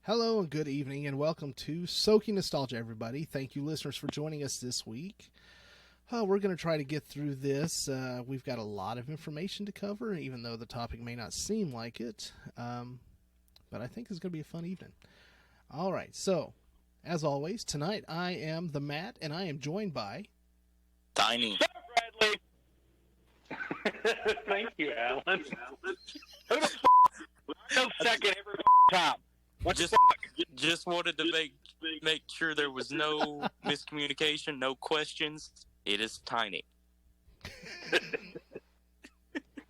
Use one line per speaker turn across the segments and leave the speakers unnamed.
Hello and good evening and welcome to SOKy Nostalgia, everybody. Thank you, listeners, for joining us this week. We're going to try to get through this. We've got a lot of information to cover, even though the topic may not seem like it. But I think it's going to be a fun evening. All right, so, as always, tonight I am the Matt, and I am joined by...
Tiny.
What's up, Bradley? Thank you, Alan. Who the f***? No second every time.
Just wanted to make sure there was no miscommunication, no questions. It is Tiny.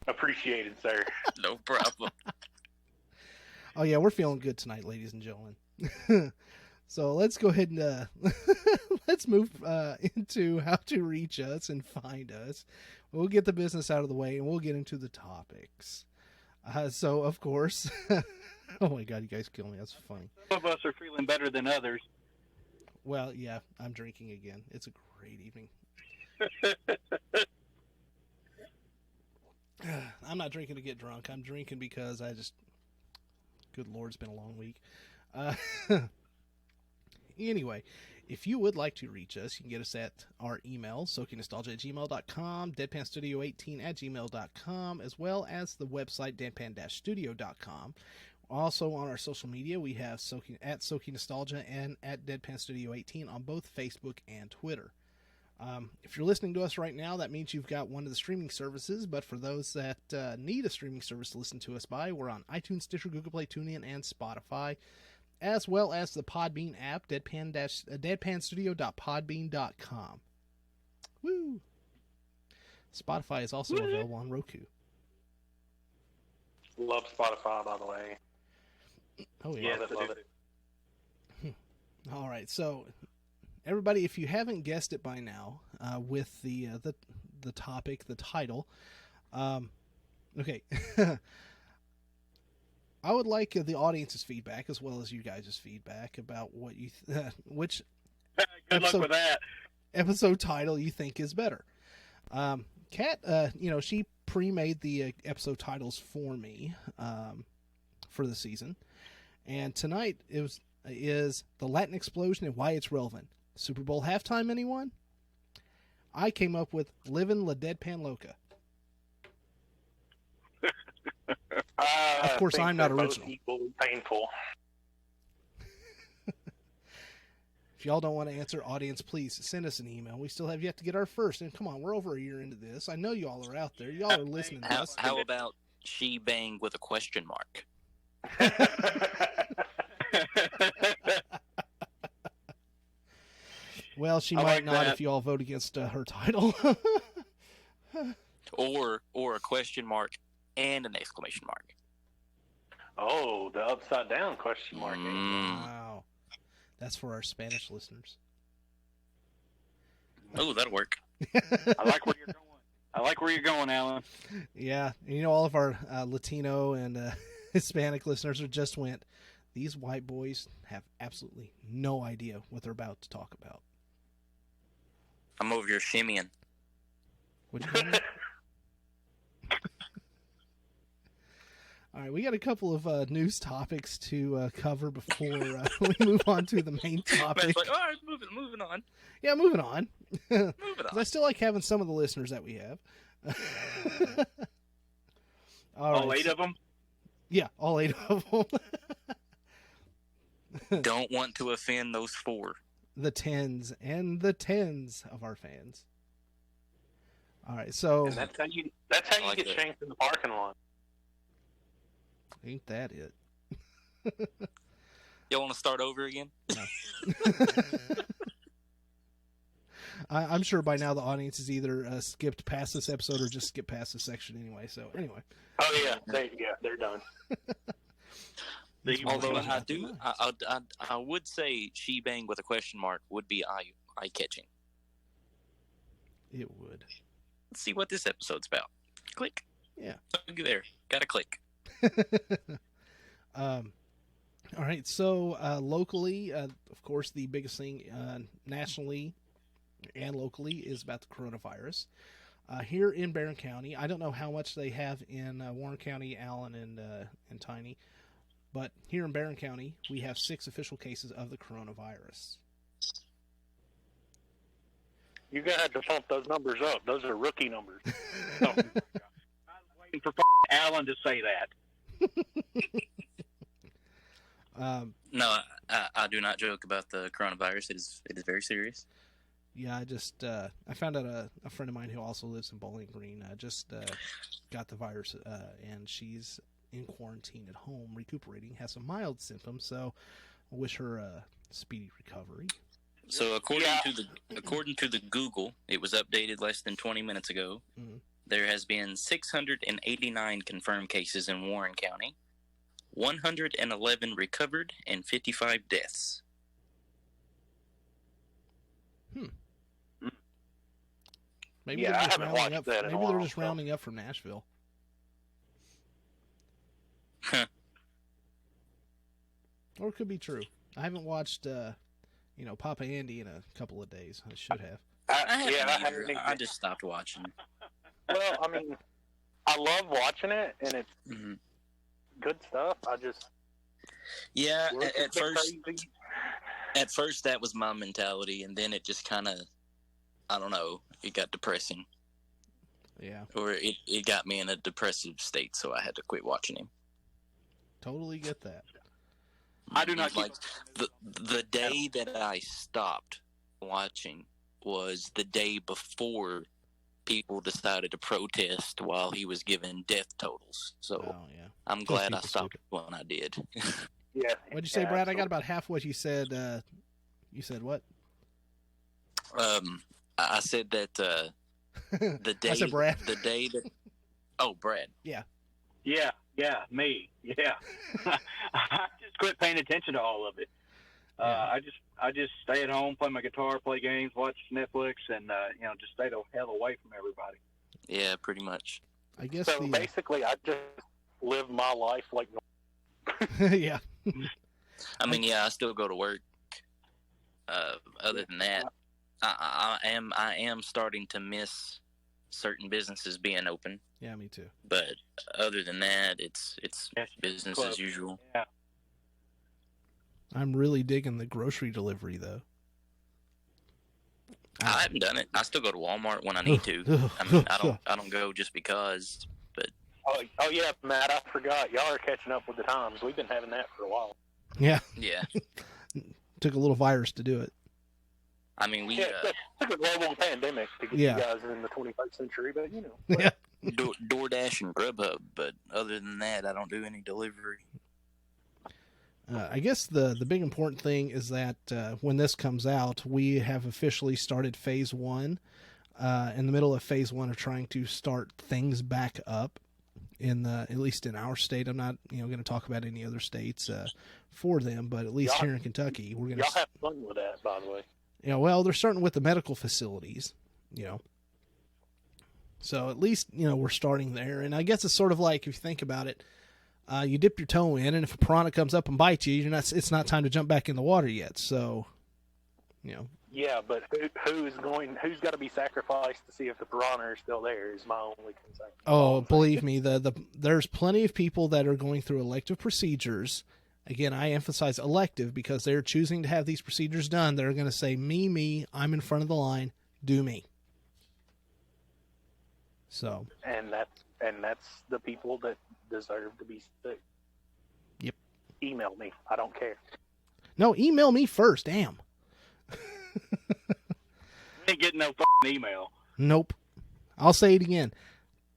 Appreciated, sir.
No problem.
Oh yeah, we're feeling good tonight, ladies and gentlemen. So let's go ahead and let's move into how to reach us and find us. We'll get the business out of the way and we'll get into the topics. So, of course... Oh my god, you guys kill me. That's funny.
Some of us are feeling better than others.
Well, yeah, I'm drinking again. It's a great evening. I'm not drinking to get drunk. I'm drinking because good Lord, it's been a long week. Anyway, if you would like to reach us, you can get us at our email, SOKyNostalgia@gmail.com, deadpanstudio18@gmail.com, as well as the website, deadpan-studio.com. Also on our social media, we have at SOKy Nostalgia and at Deadpan Studio 18 on both Facebook and Twitter. If you're listening to us right now, that means you've got one of the streaming services, but for those that need a streaming service to listen to us by, we're on iTunes, Stitcher, Google Play, TuneIn, and Spotify, as well as the Podbean app, deadpanstudio.podbean.com. Woo! Spotify is also available on Roku.
Love Spotify, by the way.
Oh yeah,
love it.
All right, so everybody, if you haven't guessed it by now, with the topic, the title, okay, I would like the audience's feedback as well as you guys' feedback about what you which
Good luck with that.
episode title you think is better. Kat, she pre-made the episode titles for me for the season. And tonight is the Latin explosion and why it's relevant. Super Bowl halftime, anyone? I came up with Livin' La Deadpan Loca. Of course, I'm not original.
Equally painful.
If y'all don't want to answer, audience, please send us an email. We still have yet to get our first. And come on, we're over a year into this. I know y'all are out there. Y'all are listening to us.
How about she bang with a question mark?
Well, she might not if you all vote against her title.
or a question mark and an exclamation mark.
Oh, the upside down question mark.
Wow. That's for our Spanish listeners.
Oh, that'll work.
I like where you're going, Alan.
Yeah, and all of our Latino and Hispanic listeners just went, these white boys have absolutely no idea what they're about to talk about.
I'm over here shimmying.
What'd you call me? All right, we got a couple of news topics to cover before we move on to the main topic.
It's like, all right, moving on.
Yeah, moving on.
Moving on.
I still like having some of the listeners that we have.
All 8 of them?
Yeah, all 8 of them.
Don't want to offend those 4.
The tens and the tens of our fans. All right, so...
And that's how you get shanked in the parking lot.
Ain't that it?
Y'all want to start over again?
No. I'm sure by now the audience has either skipped past this episode or just skipped past this section anyway. So anyway.
Oh yeah, they're done.
Although I would say she bang with a question mark would be eye catching.
It would.
Let's see what this episode's about. Click.
Yeah.
There. Gotta click.
All right. So locally, of course, the biggest thing nationally and locally is about the coronavirus. Here in Barron County, I don't know how much they have in Warren County, Allen, and Tiny, But here in Barron County, we have 6 official cases of the coronavirus.
You're going to have to pump those numbers up. Those are rookie numbers. Oh, I was waiting for Alan to say that.
No, I do not joke about the coronavirus. It is very serious.
Yeah, I found out a friend of mine who also lives in Bowling Green just got the virus, and she's in quarantine at home, recuperating, has some mild symptoms, so I wish her a speedy recovery.
So according to the Google, it was updated less than 20 minutes ago.
Mm-hmm.
There has been 689 confirmed cases in Warren County, 111 recovered, and 55 deaths.
Maybe
Yeah,
they're
I
just
haven't
rounding
watched
up.
that in a
Maybe
while,
they're just
so.
rounding up from Nashville. Or it could be true. I haven't watched, Papa Andy in a couple of days. I should have.
I haven't
I
either.
haven't
I just stopped watching.
Well, I mean, I love watching it, and it's good stuff. I just...
Yeah,
work is crazy.
at first that was my mentality, and then it just kind of, I don't know, it got depressing.
Yeah.
Or it got me in a depressive state, so I had to quit watching him.
Totally get that.
I do not
like the day that I stopped watching was the day before people decided to protest while he was giving death totals. So
yeah.
I'm
Those
glad I
people
stopped
stupid.
when I did.
Yeah.
What'd you say, Brad? I got about half what you said. You said what?
I said that the day
I said Brad.
the day that Brad.
Yeah.
Yeah, me. Yeah. I just quit paying attention to all of it. I just stay at home, play my guitar, play games, watch Netflix, and just stay the hell away from everybody.
Yeah, pretty much.
I guess
So basically, I just live my life like.
yeah.
I mean, I still go to work. Other than that, I am starting to miss certain businesses being open.
Yeah, me too.
But other than that, it's business as usual.
Yeah.
I'm really digging the grocery delivery though.
I haven't done it. I still go to Walmart when I need to. I mean, I don't go just because. But
Oh yeah, Matt, I forgot. Y'all are catching up with the times. We've been having that for a while.
Yeah.
yeah,
Took a little virus to do it.
I mean we
It took a global pandemic to get
Yeah.
you guys in the 21st century, but
Yeah.
DoorDash and Grubhub. But other than that, I don't do any delivery.
I guess the big important thing is that when this comes out, we have officially started phase 1. In the middle of phase 1 of trying to start things back up at least in our state. I'm not going to talk about any other states for them, but at least here in Kentucky, we're going to.
Y'all have fun with that, by the way.
Well, they're starting with the medical facilities, So at least we're starting there, and I guess it's sort of like if you think about it. You dip your toe in, and if a piranha comes up and bites you, it's not time to jump back in the water yet. So,
Yeah, but who's got to be sacrificed to see if the piranha is still there is my only concern.
Oh, believe me, there's plenty of people that are going through elective procedures. Again, I emphasize elective because they're choosing to have these procedures done. They're going to say, me, I'm in front of the line, do me. So.
And that's the people that deserve to be sick.
Yep.
Email me. I don't care.
No, email me first. Damn.
Ain't getting no fucking email.
Nope. I'll say it again.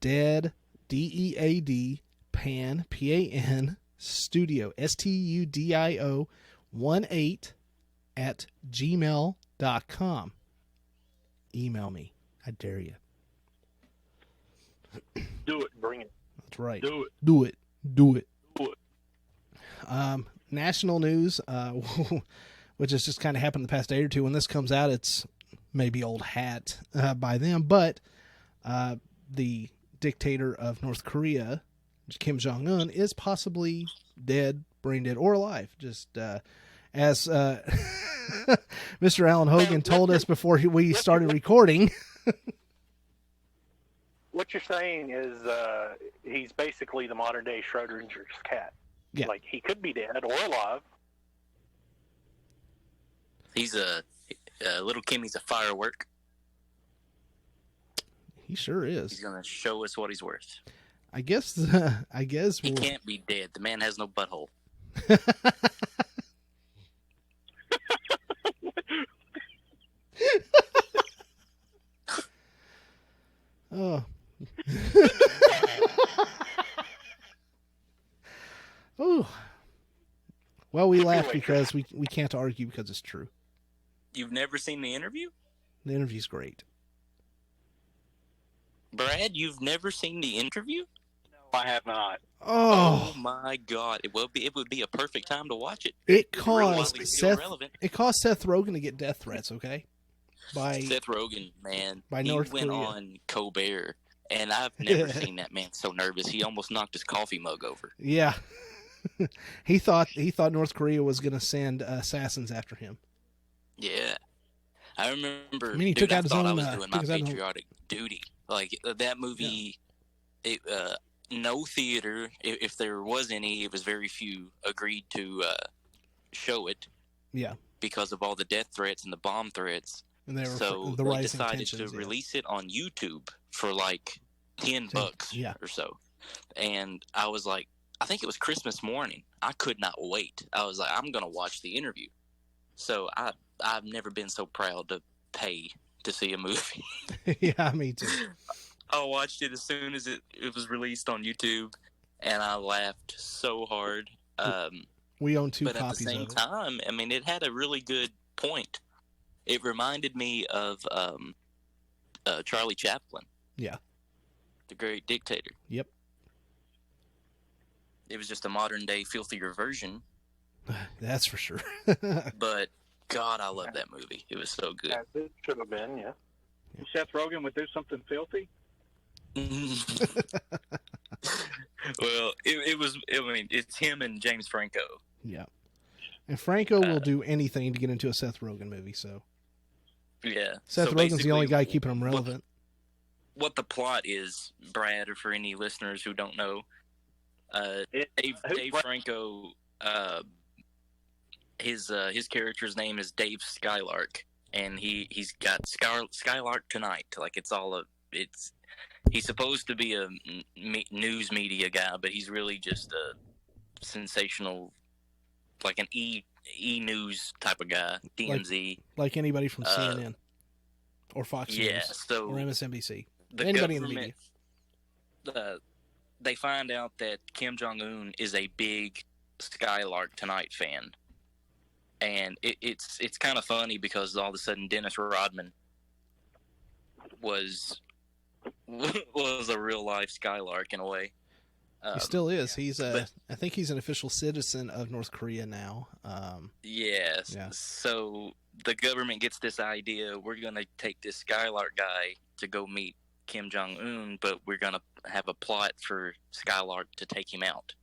Dead, DEAD, Pan, PAN, Studio, STUDIO, 18 at gmail.com. Email me. I dare you.
Do it. Bring it.
That's right.
Do it.
Do it. Do it.
Do it.
National news, which has just kind of happened the past day or two. When this comes out, it's maybe old hat by them, but the dictator of North Korea, Kim Jong-un, is possibly dead, brain dead, or alive. Just as Mr. Alan Hogan told us before we started recording.
What you're saying is he's basically the modern day Schrodinger's cat.
Yeah.
Like, he could be dead or alive.
He's little Kimmy's a firework.
He sure
He's
is.
gonna show us what he's worth.
I guess
He can't be dead. The man has no butthole.
Oh. Oh. Well, we laugh because we can't argue because it's true.
You've never seen The Interview?
The interview's great.
Brad, you've never seen The Interview?
No, I have not.
Oh,
my God! It would be a perfect time to watch it.
it
Really
caused
still
Seth.
relevant.
It caused Seth Rogen to get death threats. Okay, by
Seth Rogen, man,
by
he
North
went
Korea.
on Colbert, and I've never seen that man so nervous. He almost knocked his coffee mug over.
Yeah, he thought North Korea was going to send assassins after him.
Yeah, I remember.
I mean, he
dude,
took out
I
his
thought I
own,
was doing my
took his own-
patriotic duty. Like that movie, no theater, if there was any, it was very few, agreed to show it.
Yeah,
because of all the death threats and the bomb threats.
and they were
So
the
they
rising
decided to
tensions, yeah.
release it on YouTube for like $10
Yeah.
or so. And I was like, I think it was Christmas morning. I could not wait. I was like, I'm going to watch The Interview. So I've never been so proud to pay to see a movie.
Yeah, me too.
I watched it as soon as it was released on YouTube, and I laughed so hard.
We own two
But at the
copies
same
of it.
time, I mean, it had a really good point. It reminded me of Charlie Chaplin.
Yeah.
The Great Dictator.
Yep.
It was just a modern-day, filthier version.
That's for sure.
But, God, I love that movie. It was so good.
As it should have been, yeah.
Seth Rogen would do something filthy.
Well, it was, I mean, it's him and James Franco.
Yeah. And Franco will do anything to get into a Seth Rogen movie, so.
Yeah.
Seth
So
Rogen's the only
basically,
guy keeping him relevant.
What the plot is, Brad, or for any listeners who don't know, Dave Franco, his character's name is Dave Skylark, and he's got Skylark Tonight. Like he's supposed to be a news media guy, but he's really just a sensational, like an e-news type of guy, TMZ.
Like anybody from CNN or Fox
Yeah,
News
so
or MSNBC.
the
Anybody in the
government,
media.
They find out that Kim Jong-un is a big Skylark Tonight fan. And it's kind of funny because all of a sudden Dennis Rodman was a real life Skylark in a way.
He still is. He's I think he's an official citizen of North Korea now.
Yes.
Yeah.
So the government gets this idea: we're going to take this Skylark guy to go meet Kim Jong-un, but we're going to have a plot for Skylark to take him out.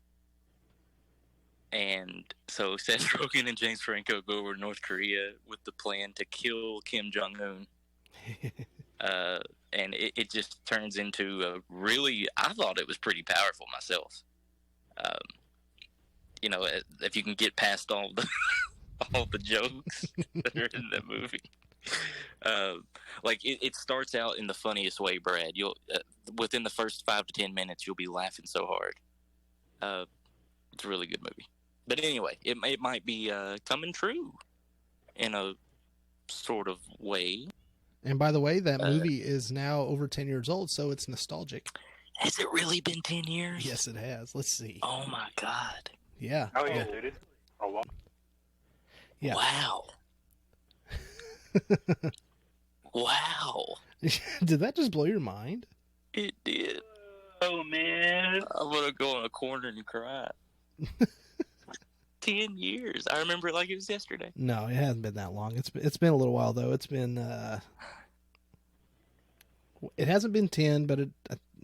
And so Seth Rogen and James Franco go over to North Korea with the plan to kill Kim Jong-un. And it just turns into a really, I thought it was pretty powerful myself. You know, if you can get past all the jokes that are in the movie. Like it starts out in the funniest way, Brad. You'll within the first 5 to 10 minutes, you'll be laughing so hard. It's a really good movie. But anyway, it might be coming true in a sort of way.
And by the way, that movie is now over 10 years old, so it's nostalgic.
Has it really been 10 years?
Yes, it has. Let's see.
Oh my God.
Yeah.
Oh, yeah, dude. A lot.
Yeah.
Wow. Wow.
Did that just blow your mind?
It did.
Oh man!
I'm gonna go in a corner and cry. 10 years. I remember it like it was yesterday.
No, it hasn't been that long. It's been a little while though. It's been it hasn't been 10, but it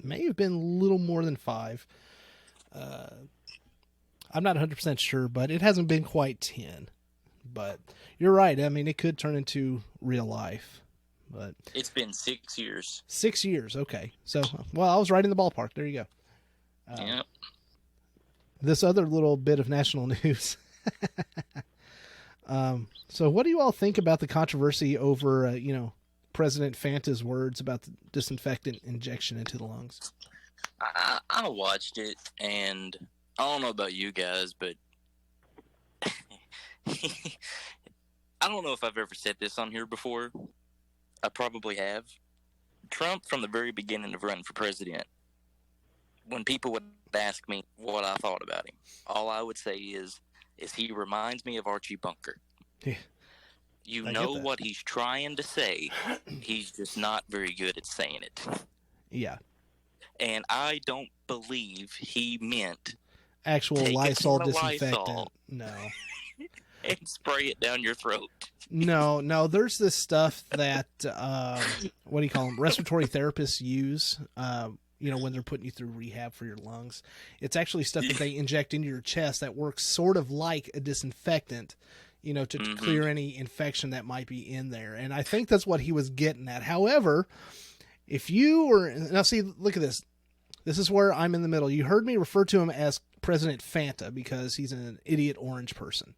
may have been a little more than 5. I'm not 100% sure, but it hasn't been quite 10. But you're right. I mean, it could turn into real life. But
It's been 6 years.
6 years. Okay. So, well, I was right in the ballpark. There you go.
Yeah.
this other little bit of national news. So what do you all think about the controversy over, President Fanta's words about the disinfectant injection into the lungs?
I watched it, and I don't know about you guys, but I don't know if I've ever said this on here before. I probably have. Trump, from the very beginning of running for president, when people would ask me what I thought about him, all I would say is he reminds me of Archie Bunker.
Yeah,
you
I
know
get that.
what he's trying to say. He's just not very good at saying it.
Yeah.
And I don't believe he meant
Actual
take a
Lysol
can of
disinfectant.
Lysol
No.
and spray it down your throat.
No. There's this stuff that, what do you call them? Respiratory therapists use, when they're putting you through rehab for your lungs. It's actually stuff that they inject into your chest that works sort of like a disinfectant, to clear any infection that might be in there. And I think that's what he was getting at. However, if you were, now see, look at this. This is where I'm in the middle. You heard me refer to him as President Fanta because he's an idiot orange person.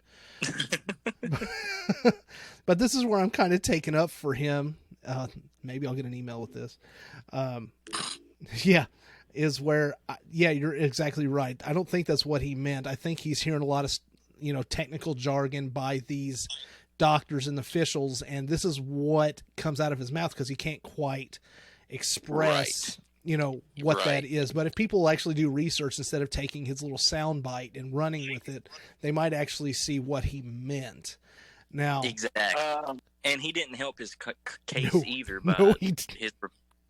But this is where I'm kind of taken up for him. Maybe I'll get an email with this. Is where, you're exactly right. I don't think that's what he meant. I think he's hearing a lot of, technical jargon by these doctors and officials, and this is what comes out of his mouth because he can't quite express, what that is. But if people actually do research instead of taking his little sound bite and running with it, they might actually see what he meant. Now,
exactly. And he didn't help his case either by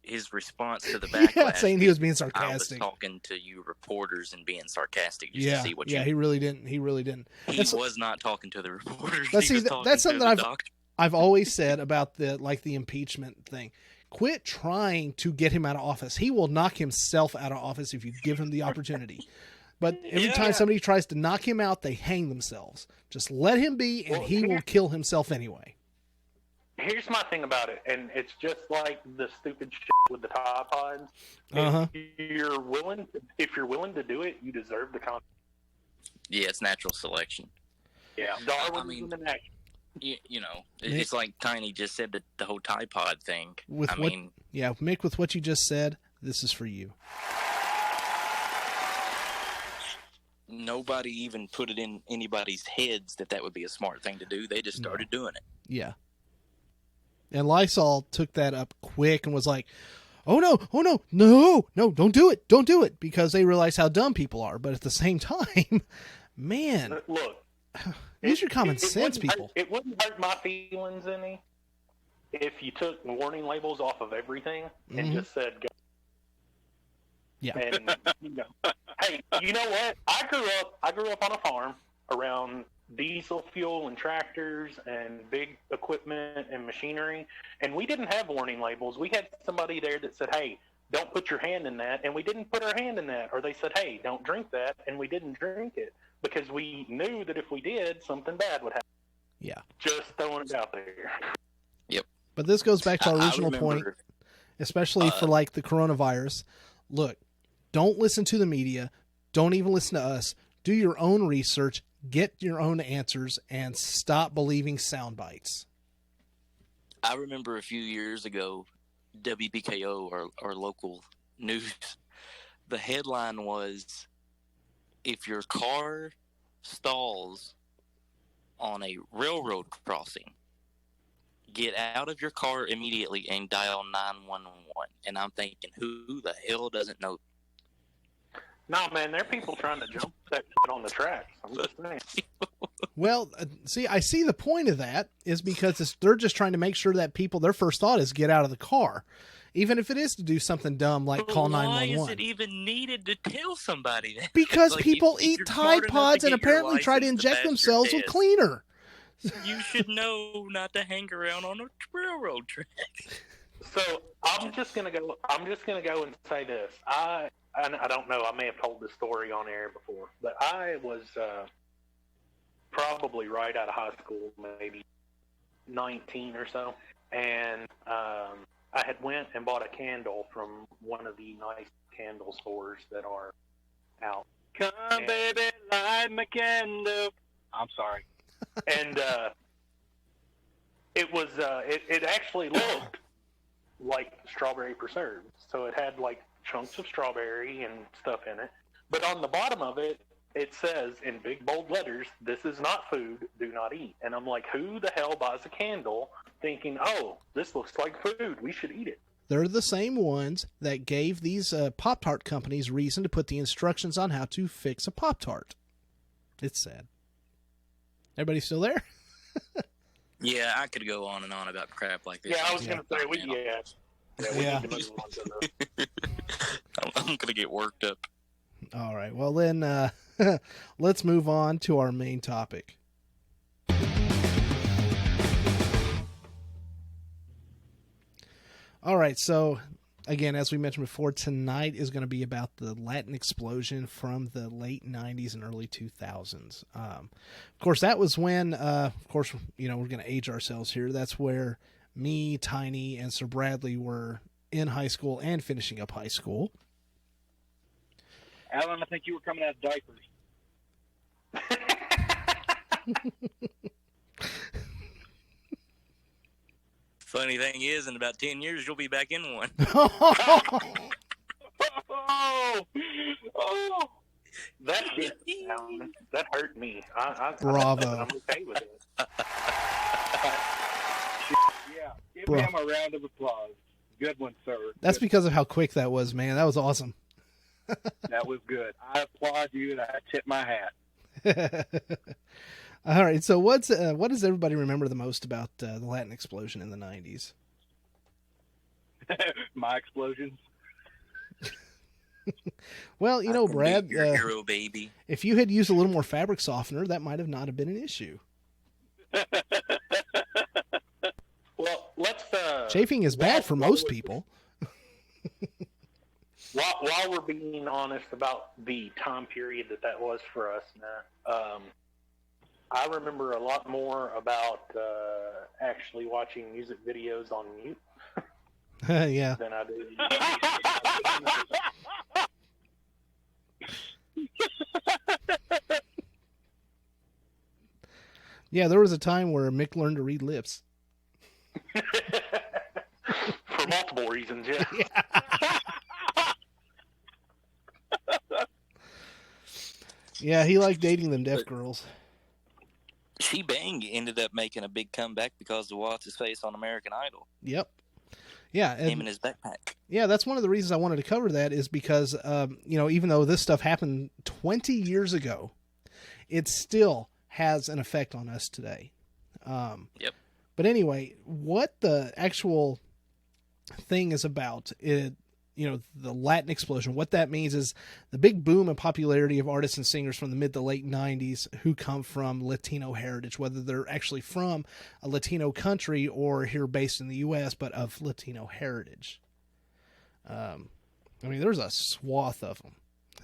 his response to the backlash.
Yeah, saying he was being sarcastic.
I was talking to you reporters and being sarcastic just to see what you...
Yeah, he really didn't. He
was not talking to the reporters.
That's something I've always said about the impeachment thing. Quit trying to get him out of office. He will knock himself out of office if you give him the opportunity. But every time somebody tries to knock him out, they hang themselves. Just let him be, and he will kill himself anyway.
Here's my thing about it, and it's just like the stupid shit with the Tide Pods. If you're willing to do it, you deserve the consequence.
Yeah, it's natural selection.
Yeah, Darwin in action.
It's like Tiny just said, that the whole Tide Pod thing.
Mick, with what you just said, this is for you.
Nobody even put it in anybody's heads that would be a smart thing to do. They just started doing it.
Yeah. And Lysol took that up quick and was like, oh no, don't do it, because they realize how dumb people are. But at the same time, man,
look,
use your common sense, people.
It wouldn't hurt my feelings any if you took warning labels off of everything and just said, go.
Yeah.
And, hey, you know what? I grew up on a farm around diesel fuel and tractors and big equipment and machinery, and we didn't have warning labels. We had somebody there that said, hey, don't put your hand in that, and we didn't put our hand in that. Or they said, hey, don't drink that, and we didn't drink it because we knew that if we did, something bad would happen.
Yeah.
Just throwing it out there.
Yep.
But this goes back to our original point, especially for like the coronavirus. Look, don't listen to the media. Don't even listen to us. Do your own research. Get your own answers and stop believing sound bites.
I remember a few years ago, WBKO, our local news, the headline was, if your car stalls on a railroad crossing, get out of your car immediately and dial 911. And I'm thinking, who the hell doesn't know?
No, man, there are people trying to jump that shit on the tracks. I'm just saying.
Well, see, I see the point of that is because they're just trying to make sure that people, their first thought is get out of the car. Even if it is to do something dumb like call 911.
Why is it even needed to tell somebody that?
Because people eat Tide Pods and apparently try to inject themselves with cleaner.
You should know not to hang around on a railroad track.
So I'm just gonna go and say this. I don't know. I may have told this story on air before, but I was probably right out of high school, maybe 19 or so, and I had went and bought a candle from one of the nice candle stores that are out
Come, baby, light my candle. I'm sorry.
And it actually looked like strawberry preserves. So it had like chunks of strawberry and stuff in it. But on the bottom of it, it says in big bold letters, "This is not food, do not eat." And I'm like, who the hell buys a candle thinking, oh, this looks like food, we should eat it?
They're the same ones that gave these Pop-Tart companies reason to put the instructions on how to fix a Pop-Tart. It's sad. Everybody still there?
Yeah, I could go on and on about crap like this.
Yeah, I was going to say, we need to move on to the...
I'm going to get worked up.
All right. Well, then let's move on to our main topic. All right. So, again, as we mentioned before, tonight is going to be about the Latin explosion from the late 90s and early 2000s. Of course, that was when, of course, you know, we're going to age ourselves here. That's where me, Tiny, and Sir Bradley were in high school and finishing up high school.
Alan, I think you were coming out of diapers.
Funny thing is, in about 10 years, you'll be back in one.
Oh,
that hurt me.
Bravo.
I'm okay with it.
yeah. Give him a round of applause. Good one, sir.
That's
good.
Because of how quick that was, man. That was awesome.
That was good. I applaud you, and I tip my hat.
All right. So what does everybody remember the most about the Latin explosion in the 90s?
My explosions.
Well, you know, Brad,
Your hero, baby.
if you had used a little more fabric softener, that might have not have been an issue.
Well, let's...
Chafing is bad for most people.
While we're being honest about the time period that was for us, Matt, I remember a lot more about actually watching music videos on mute
Yeah.
than I do.
Yeah, there was a time where Mick learned to read lips.
For multiple reasons, yeah.
Yeah, he liked dating them deaf girls.
She Bang ended up making a big comeback because of what's his face on American Idol.
Yep. Yeah.
Him in his backpack.
Yeah, that's one of the reasons I wanted to cover that is because, you know, even though this stuff happened 20 years ago, it still has an effect on us today.
Yep.
But anyway, what the actual thing is about, you know, the Latin explosion, what that means is the big boom in popularity of artists and singers from the mid to late 90s who come from Latino heritage, whether they're actually from a Latino country or here based in the U.S., but of Latino heritage. I mean, there's a swath of them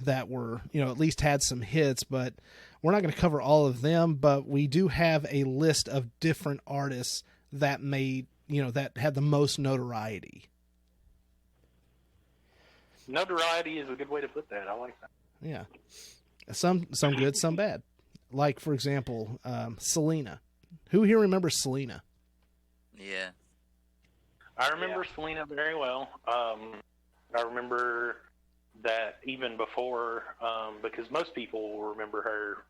that were, you know, at least had some hits, but we're not going to cover all of them, but we do have a list of different artists that made, you know, that had the most notoriety.
Notoriety is a good way to put that. I like that.
Yeah. Some good, some bad. Like, for example, Selena. Who here remembers Selena?
Yeah.
I remember Selena very well. I remember that even before, because most people will remember her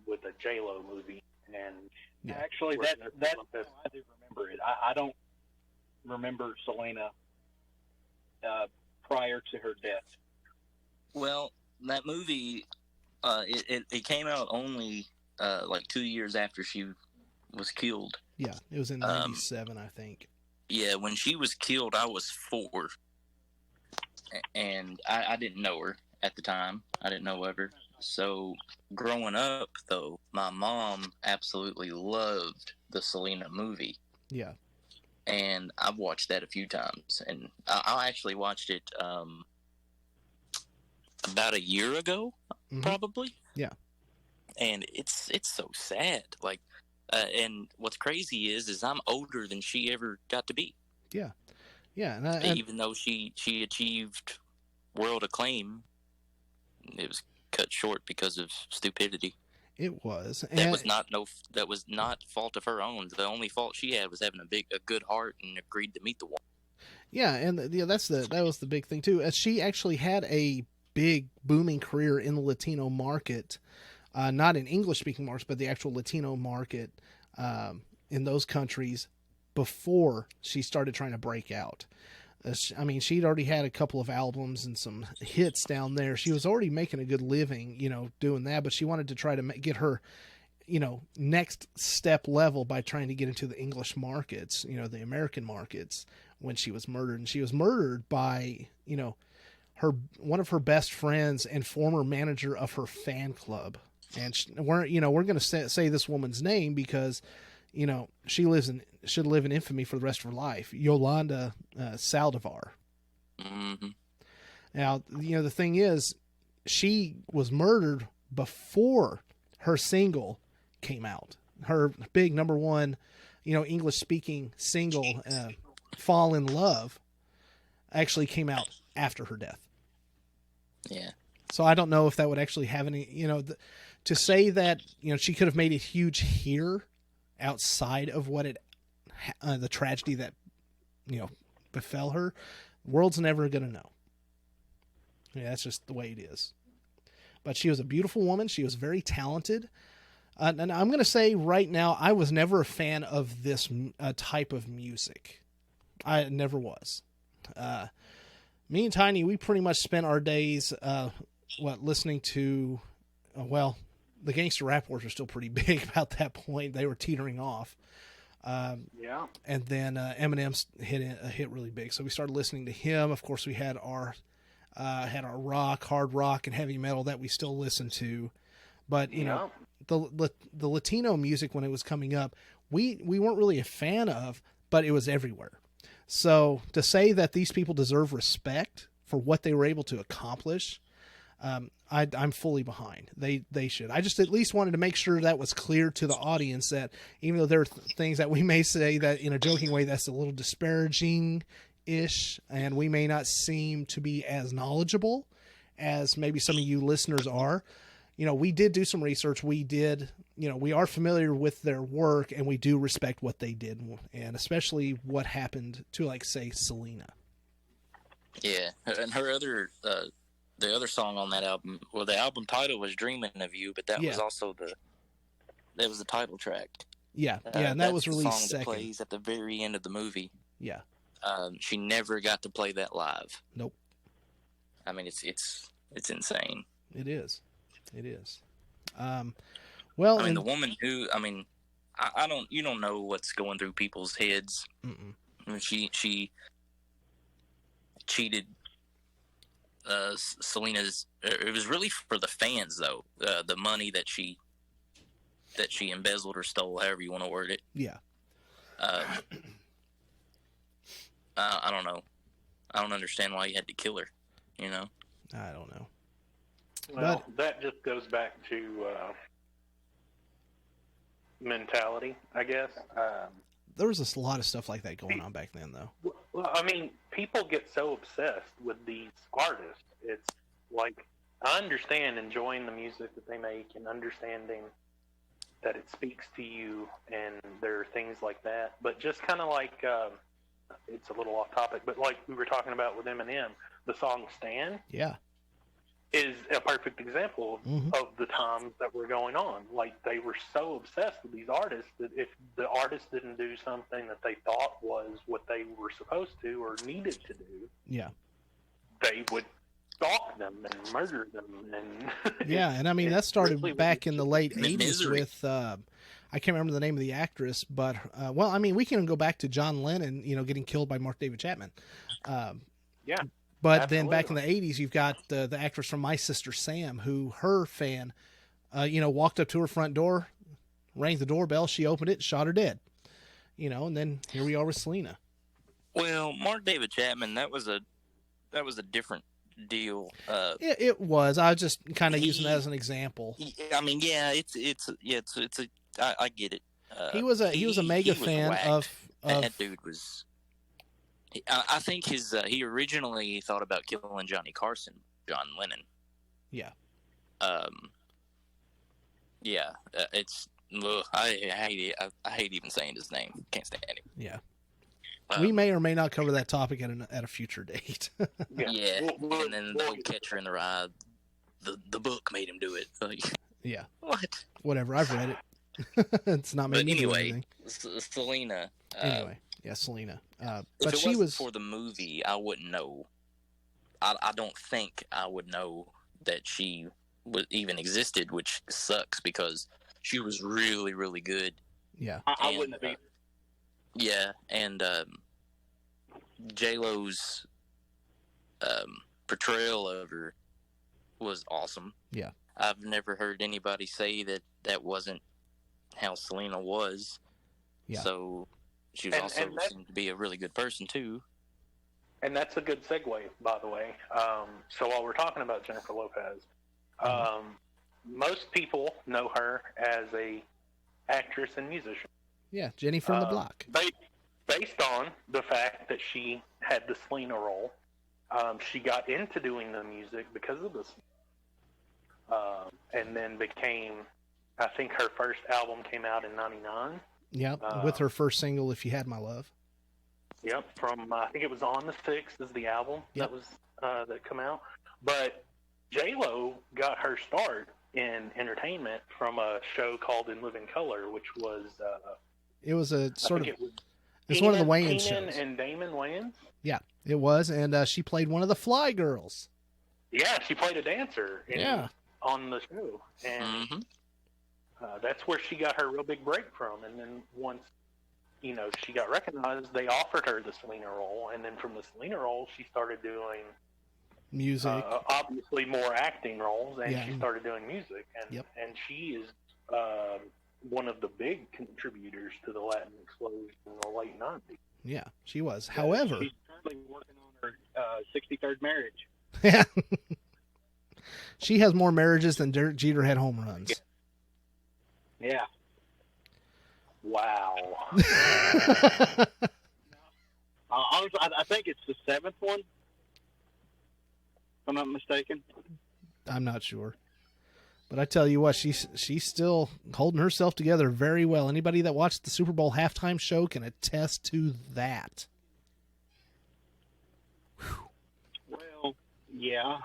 with the J-Lo movie. And
yeah. Actually, that's I do remember it. I don't remember Selena prior to her death.
Well, that movie, it came out only like 2 years after she was killed.
Yeah, it was in 97, I think.
Yeah, when she was killed, I was 4. And I didn't know her at the time. I didn't know of her. So growing up, though, my mom absolutely loved the Selena movie.
Yeah.
And I've watched that a few times. And I actually watched it about a year ago, probably.
Yeah.
And it's so sad. Like, and what's crazy is I'm older than she ever got to be.
Yeah. Yeah.
Even though she achieved world acclaim, it was cut short because of stupidity.
It was.
That was not fault of her own. The only fault she had was having a good heart and agreed to meet the woman.
Yeah, and that was the big thing too. She actually had a big booming career in the Latino market, not in English speaking markets, but the actual Latino market in those countries before she started trying to break out. I mean, she'd already had a couple of albums and some hits down there. She was already making a good living, doing that, but she wanted to try to get her, next step level by trying to get into the English markets, the American markets, when she was murdered. And she was murdered by, one of her best friends and former manager of her fan club. And we're going to say this woman's name because, she should live in infamy for the rest of her life. Yolanda Saldivar.
Mm-hmm.
Now, the thing is, she was murdered before her single came out. Her big number one, English speaking single, Fall in Love, actually came out after her death.
Yeah.
So I don't know if that would actually have any, to say that, she could have made it huge here outside of what the tragedy that, befell her, the world's never going to know. Yeah, that's just the way it is. But she was a beautiful woman. She was very talented. And I'm going to say right now, I was never a fan of this type of music. I never was. Me and Tiny, we pretty much spent our days, listening to, the gangster rap wars were still pretty big about that point. They were teetering off.
Yeah.
And then Eminem's hit really big. So we started listening to him. Of course, we had our rock, hard rock, and heavy metal that we still listen to. But, the Latino music when it was coming up, we weren't really a fan of, but it was everywhere. So to say that these people deserve respect for what they were able to accomplish, I'm fully behind. They should. I just at least wanted to make sure that was clear to the audience that even though there are things that we may say that in a joking way that's a little disparaging-ish, and we may not seem to be as knowledgeable as maybe some of you listeners are, we did do some research. We did, we are familiar with their work, and we do respect what they did, and especially what happened to, like, say, Selena.
Yeah, and her other, the other song on that album, well, the album title was "Dreaming of You," but that was also the title track.
Yeah, and that was released
the song
second.
That plays at the very end of the movie.
Yeah.
She never got to play that live.
Nope.
I mean, it's insane.
It is. The
woman who, you don't know what's going through people's heads.
Mm-mm.
I mean, she cheated Selena's. It was really for the fans, though. The money that she embezzled or stole, however you want to word it.
Yeah.
I don't know. I don't understand why he had to kill her.
I don't know.
Well, that just goes back to mentality, I guess.
There was a lot of stuff like that going on back then, though.
Well, I mean, people get so obsessed with these artists. It's like, I understand enjoying the music that they make and understanding that it speaks to you and there are things like that. But just kind of like, it's a little off topic, but like we were talking about with Eminem, the song Stan.
Yeah.
Is a perfect example of the times that were going on. Like, they were so obsessed with these artists that if the artist didn't do something that they thought was what they were supposed to or needed to do, they would stalk them and murder them. And
yeah, and I mean, that started
really
back in the late
ridiculous.
80s with, I can't remember the name of the actress, but, we can go back to John Lennon, getting killed by Mark David Chapman.
yeah.
But
Absolutely.
then back in the 80s, you've got the actress from My Sister Sam, who her fan, walked up to her front door, rang the doorbell, she opened it, shot her dead. And then here we are with Selena.
Well, Mark David Chapman, that was a different deal.
It was. I was just kind of using that as an example.
I mean, yeah, I get it.
He was a mega fan of
that dude was. I think he originally thought about killing Johnny Carson, John Lennon.
Yeah.
Yeah, it's. Ugh, I hate it. I hate even saying his name. Can't stand him.
Yeah. We may or may not cover that topic at a future date.
Yeah, and then the whole Catcher in the Rye, the book made him do it. Like,
yeah.
what?
Whatever. I've read it. It's not made me do anything.
Selena.
Anyway, yeah, Selena.
If
but
it
she
wasn't
was
for the movie, I wouldn't know. I don't think I would know that she even existed, which sucks because she was really, really good.
Yeah,
I wouldn't have either.
Yeah, and J-Lo's portrayal of her was awesome.
Yeah.
I've never heard anybody say that wasn't how Selena was.
Yeah.
So she was also seemed to be a really good person too.
And that's a good segue, by the way. So while we're talking about Jennifer Lopez, most people know her as a actress and musician.
Yeah, Jenny from the Block.
Based on the fact that she had the Selena role, she got into doing the music because of this, and then became. I think her first album came out in '99.
Yep, with her first single, "If You Had My Love."
Yep, from I think it was On the Sixth is the album that was that come out. But J-Lo got her start in entertainment from a show called In Living Color, which was
it was a sort of it's
Keenan,
one of the Wayans
Keenan
shows.
and Damon Wayans.
Yeah, it was, and she played one of the Fly Girls.
Yeah, she played a dancer. On the show, and that's where she got her real big break from. And then once she got recognized, they offered her the Selena role, and then from the Selena role, she started doing
music,
obviously more acting roles, and she started doing music, and she is one of the big contributors to the Latin explosion in the late 90s.
Yeah, she was. However,
she's currently working on her 63rd marriage.
Yeah, she has more marriages than Derek Jeter had home runs.
Yeah.
Wow.
Honestly, I think it's the 7th one, if I'm not mistaken.
I'm not sure. But I tell you what, she's still holding herself together very well. Anybody that watched the Super Bowl halftime show can attest to that. Whew.
Well, yeah.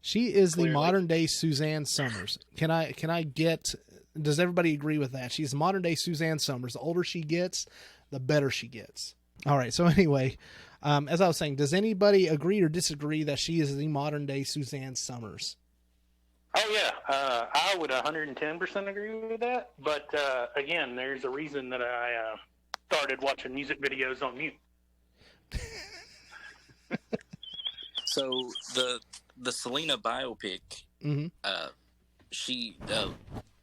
She is the modern day Suzanne Summers. Can I get? Does everybody agree with that? She's modern day Suzanne Summers. The older she gets, the better she gets. All right. So anyway, as I was saying, does anybody agree or disagree that she is the modern day Suzanne Summers?
Oh yeah, I would 110% agree with that. But again, there's a reason that I started watching music videos on mute.
So the Selena biopic,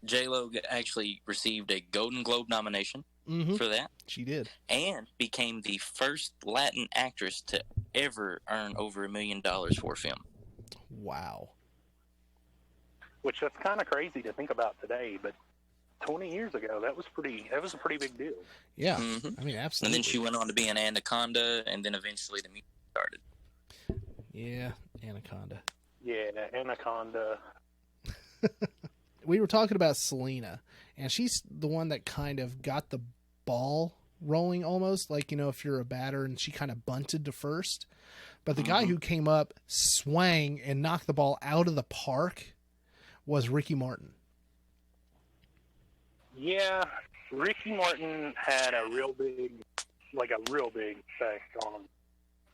J-Lo actually received a Golden Globe nomination for that.
She did.
And became the first Latin actress to ever earn over $1 million for a film.
Wow.
Which that's kind of crazy to think about today, but 20 years ago, that was a pretty big deal.
Yeah. I mean, absolutely.
And then she went on to be an Anaconda, and then eventually the music started.
Yeah, Anaconda.
Yeah, Anaconda.
We were talking about Selena, and she's the one that kind of got the ball rolling almost. Like, if you're a batter, and she kind of bunted to first. But the guy who came up, swang, and knocked the ball out of the park was Ricky Martin.
Yeah, Ricky Martin had a real big effect on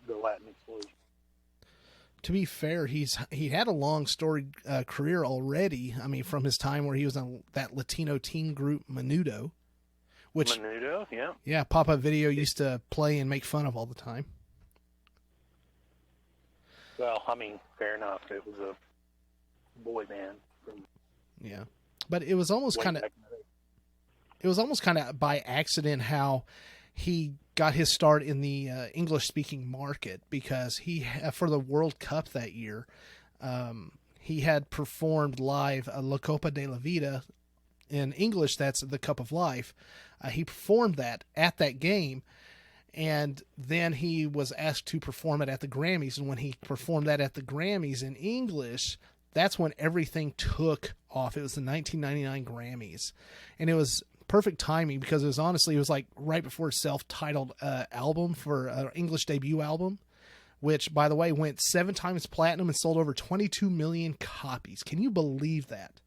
the Latin explosion.
To be fair, he had a long storied career already. I mean, from his time where he was on that Latino teen group Menudo, yeah, Pop-Up Video used to play and make fun of all the time.
Well, I mean, fair enough. It was a boy band.
Yeah, but it was almost kind of by accident how he got his start in the English-speaking market, because he, for the World Cup that year, he had performed live La Copa de la Vida. In English, that's the Cup of Life. He performed that at that game, And then he was asked to perform it at the Grammys. And when he performed that at the Grammys in English, that's when everything took off. It was the 1999 Grammys. And it was perfect timing because it was like right before his self-titled album for an English debut album, which, by the way, went 7 times platinum and sold over 22 million copies. Can you believe that?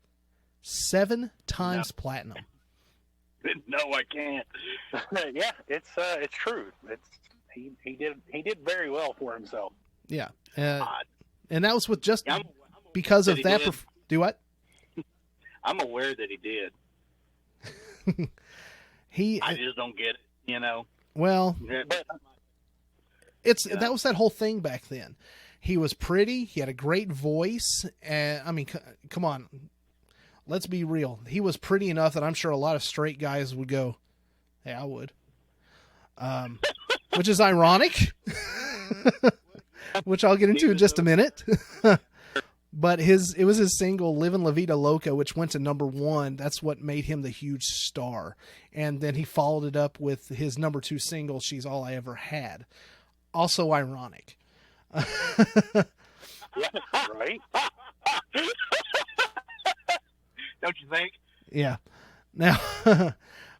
7 times platinum.
No, I can't.
Yeah, it's true. He did very well for himself.
Yeah, and that was with just because of that. Do what?
I'm aware that he did. I just don't get it.
Well,
But,
that was that whole thing back then. He was pretty. He had a great voice, and I mean, come on. Let's be real. He was pretty enough that I'm sure a lot of straight guys would go, "Hey, I would," which is ironic, which I'll get into in just a minute. But it was his single "Livin' La Vida Loca," which went to number 1. That's what made him the huge star. And then he followed it up with his number 2 single, "She's All I Ever Had." Also ironic.
Right?
don't you think?
Yeah. Now,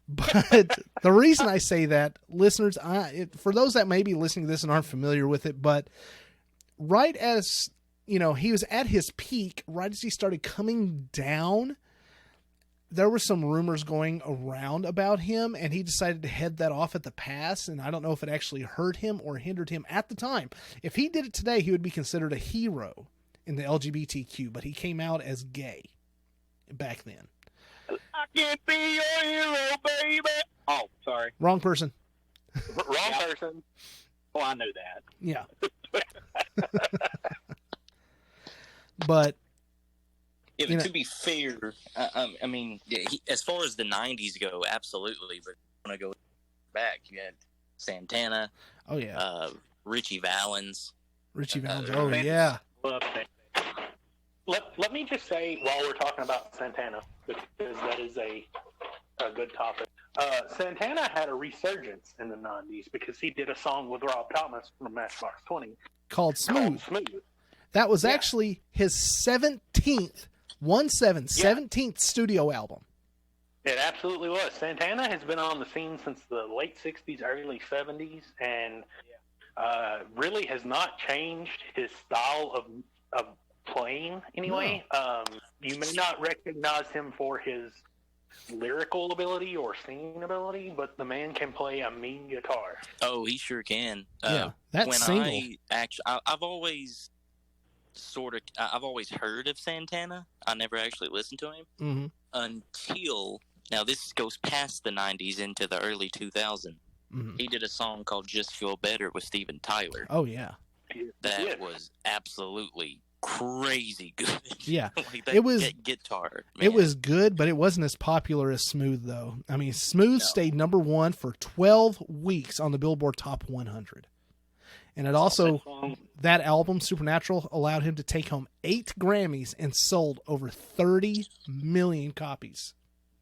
but the reason I say that, listeners, for those that may be listening to this and aren't familiar with it, but right as, he was at his peak, right as he started coming down, there were some rumors going around about him, and he decided to head that off at the pass, and I don't know if it actually hurt him or hindered him at the time. If he did it today, he would be considered a hero in the LGBTQ, but he came out as gay back then.
I can't be your hero, baby. Oh, sorry.
Wrong person.
Wrong person.
Oh, I knew that.
Yeah. But
to be fair, I mean, as far as the '90s go, absolutely. But when I go back, you had Santana.
Oh yeah.
Richie Valens.
Oh yeah.
Let me just say, while we're talking about Santana, because that is a good topic. Santana had a resurgence in the '90s because he did a song with Rob Thomas from Matchbox 20
called Smooth.
Smooth.
That was actually his 17th 17th studio album.
It absolutely was. Santana has been on the scene since the late 60s, early 70s, and really has not changed his style of playing anyway.
No.
You may not recognize him for his lyrical ability or singing ability, but the man can play a mean guitar.
Oh, he sure can.
Yeah, that single.
I've always heard of Santana. I never actually listened to him until now. This goes past the '90s into the early 2000s. He did a song called "Just Feel Better" with Steven Tyler.
Oh yeah,
that was absolutely crazy good.
Yeah,
like that
it was
guitar. Man.
It was good, but it wasn't as popular as Smooth, though. I mean, Smooth stayed number 1 for 12 weeks on the Billboard Top 100. And it also, that album, Supernatural, allowed him to take home 8 Grammys and sold over 30 million copies.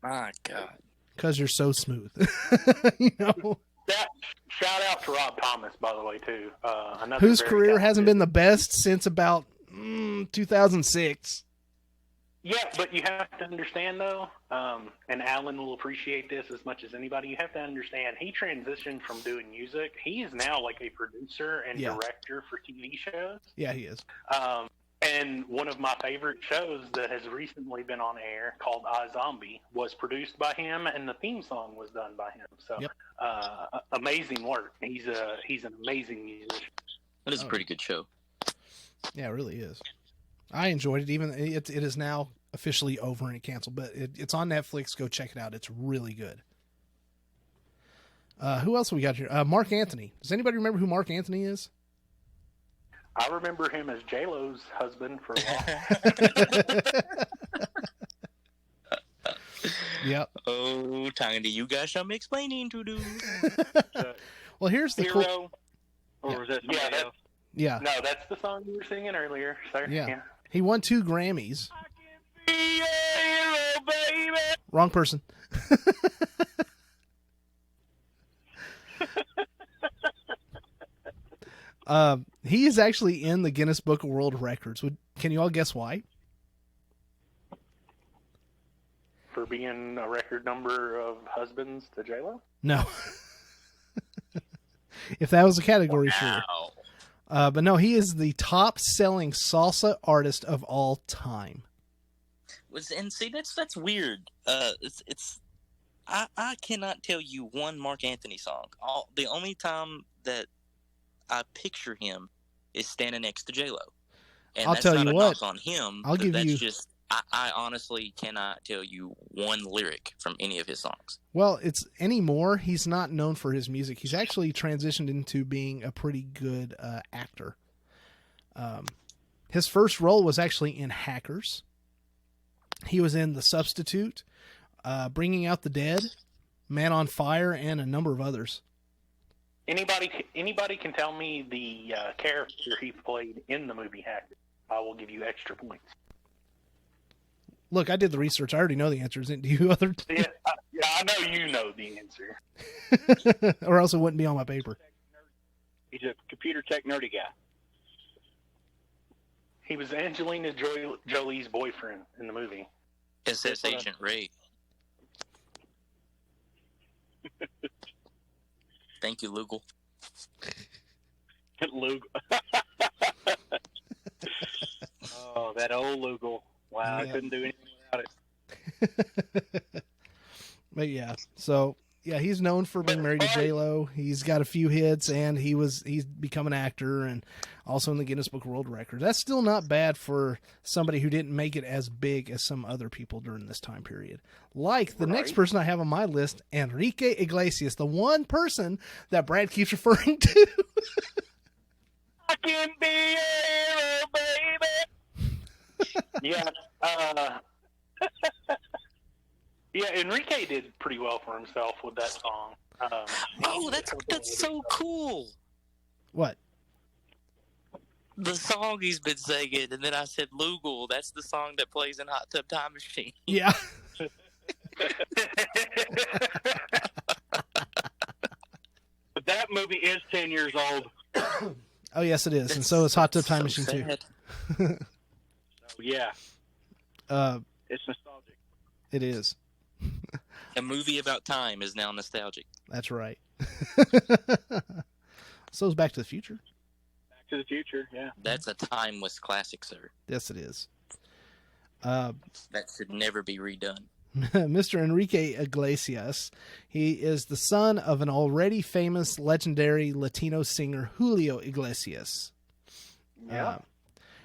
My God.
Because you're so smooth.
That, shout out to Rob Thomas, by the way, too.
Whose career hasn't been the best since about 2006.
Yeah, but you have to understand, though, and Alan will appreciate this as much as anybody, you have to understand, he transitioned from doing music. He is now like a producer and director for TV shows.
Yeah, he is.
And one of my favorite shows that has recently been on air, called iZombie, was produced by him, and the theme song was done by him. So, amazing work. He's an amazing musician.
That is a pretty good show.
Yeah, it really is. I enjoyed it. Even it is now officially over and canceled, but it's on Netflix. Go check it out. It's really good. Who else we got here? Mark Anthony. Does anybody remember who Mark Anthony is?
I remember him as J-Lo's husband for a while.
Yep.
Oh, Tiny, you got some explaining to do.
Well, here's the
Hero.
cool...
Or was that somebody else?
Yeah.
No, that's the song you were singing earlier, sir.
Yeah. He won 2 Grammys.
I can be a hero, baby.
Wrong person. He is actually in the Guinness Book of World Records. Can you all guess why?
For being a record number of husbands to J-Lo?
No. If that was a category, sure. But no, he is the top-selling salsa artist of all time.
And see, that's weird. I cannot tell you one Mark Anthony song. The only time that I picture him is standing next to J-Lo. And
I'll
that's
tell
not
you
a
what.
knock on him.
I'll give
that's
you.
Just I honestly cannot tell you one lyric from any of his songs.
Well, it's anymore. He's not known for his music. He's actually transitioned into being a pretty good actor. His first role was actually in Hackers. He was in The Substitute, Bringing Out the Dead, Man on Fire, and a number of others.
Anybody can tell me the character he played in the movie Hackers. I will give you extra points.
Look, I did the research. I already know the answers. Do you other?
Yeah, I know you know the answer.
Or else it wouldn't be on my paper.
He's a computer tech nerdy guy.
He was Angelina Jolie's boyfriend in the movie.
SS Agent Ray. Thank you, Lugal.
Lugal. Oh, that old Lugal. Wow,
Yeah.
I couldn't do anything without it.
But yeah, so yeah, he's known for being married to J-Lo. He's got a few hits, and he's become an actor, and also in the Guinness Book of World Records. That's still not bad for somebody who didn't make it as big as some other people during this time period. Like the next person I have on my list, Enrique Iglesias, the one person that Brad keeps referring to.
I can be a hero, baby.
Yeah. Yeah, Enrique did pretty well for himself with that song.
That's so cool.
What?
The song he's been singing, and then I said Lugal. That's the song that plays in Hot Tub Time Machine.
Yeah.
But that movie is 10 years old.
Oh yes, it is, and so is Hot Tub Time Machine too.
So yeah, it's nostalgic.
It is.
A movie about time is now nostalgic.
That's right. So is Back to the Future.
Back to the Future, yeah.
That's a timeless classic, sir.
Yes, it is.
That should never be redone.
Mr. Enrique Iglesias, he is the son of an already famous legendary Latino singer, Julio Iglesias.
Yeah.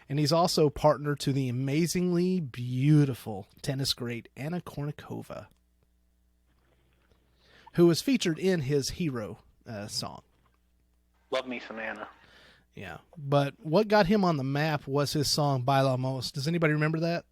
And he's also partner to the amazingly beautiful tennis great Anna Kournikova, who was featured in his Hero song.
Love me some Anna.
Yeah. But what got him on the map was his song Bailamos. Does anybody remember that?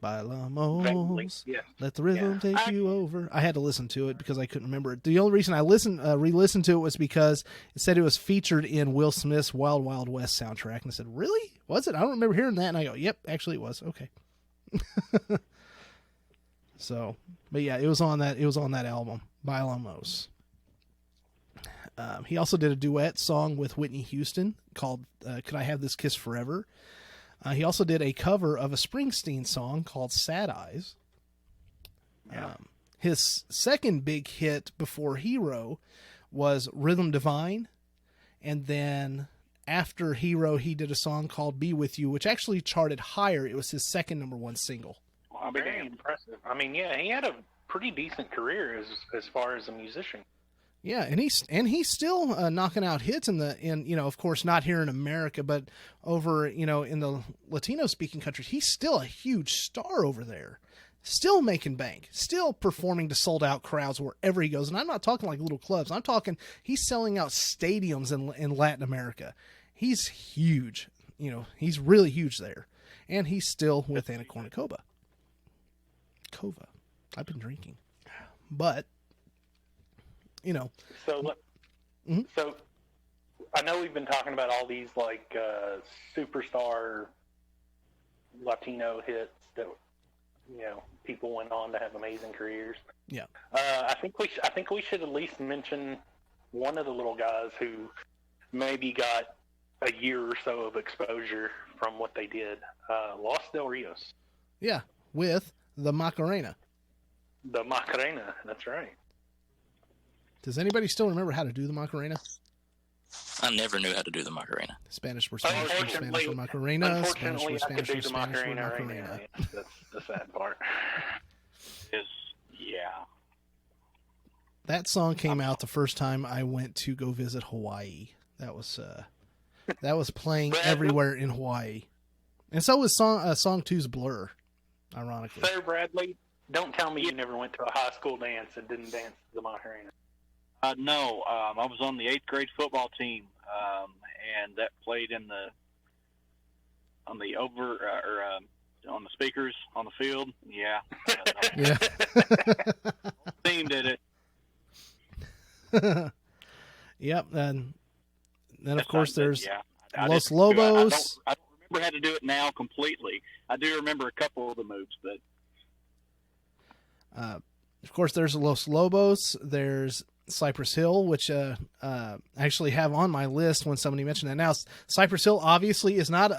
Bailamos.
Yeah.
Let the rhythm take you over. I had to listen to it because I couldn't remember it. The only reason I re-listened to it was because it said it was featured in Will Smith's Wild Wild West soundtrack. And I said, really? Was it? I don't remember hearing that. And I go, yep, actually it was. Okay. So, but yeah, it was on that album, Bailamos. He also did a duet song with Whitney Houston called Could I Have This Kiss Forever? He also did a cover of a Springsteen song called Sad Eyes.
Yeah.
His second big hit before Hero was Rhythm Divine. And then after Hero, he did a song called Be With You, which actually charted higher. It was his second #1 single.
Well,
Very impressive. I mean, yeah, he had a pretty decent career as far as a musician.
Yeah, and he's still knocking out hits in of course not here in America, but over in the Latino speaking countries. He's still a huge star over there, still making bank, still performing to sold out crowds wherever he goes. And I'm not talking like little clubs. I'm talking he's selling out stadiums in Latin America. He's huge. He's really huge there, and he's still with Anna Kournikova. I've been drinking, but.
So I know we've been talking about all these like superstar Latino hits that people went on to have amazing careers.
Yeah.
I think we should at least mention one of the little guys who maybe got a year or so of exposure from what they did. Los Del Rios.
Yeah, with the Macarena.
The Macarena, that's right.
Does anybody still remember how to do the Macarena?
I never knew how to do the Macarena.
Spanish for Spanish for Spanish for Macarena. Spanish for
Unfortunately, I
Spanish
could do
for
the
Spanish for
Macarena right
Macarena.
now. Yes, that's the sad part.
Yeah.
That song came out the first time I went to go visit Hawaii. That was playing everywhere in Hawaii. And so was song two's Blur, ironically.
Sir Bradley, don't tell me you never went to a high school dance and didn't dance to the Macarena.
No, I was on the 8th grade football team, and that played on the speakers on the field. Yeah.
Yeah.
Team did it.
Yep, and then of course there's
I
Los
didn't-
Lobos.
I don't remember how to do it now completely. I do remember a couple of the moves, but
Of course, there's Los Lobos. There's Cypress Hill, which I actually have on my list when somebody mentioned that. Now, Cypress Hill obviously is not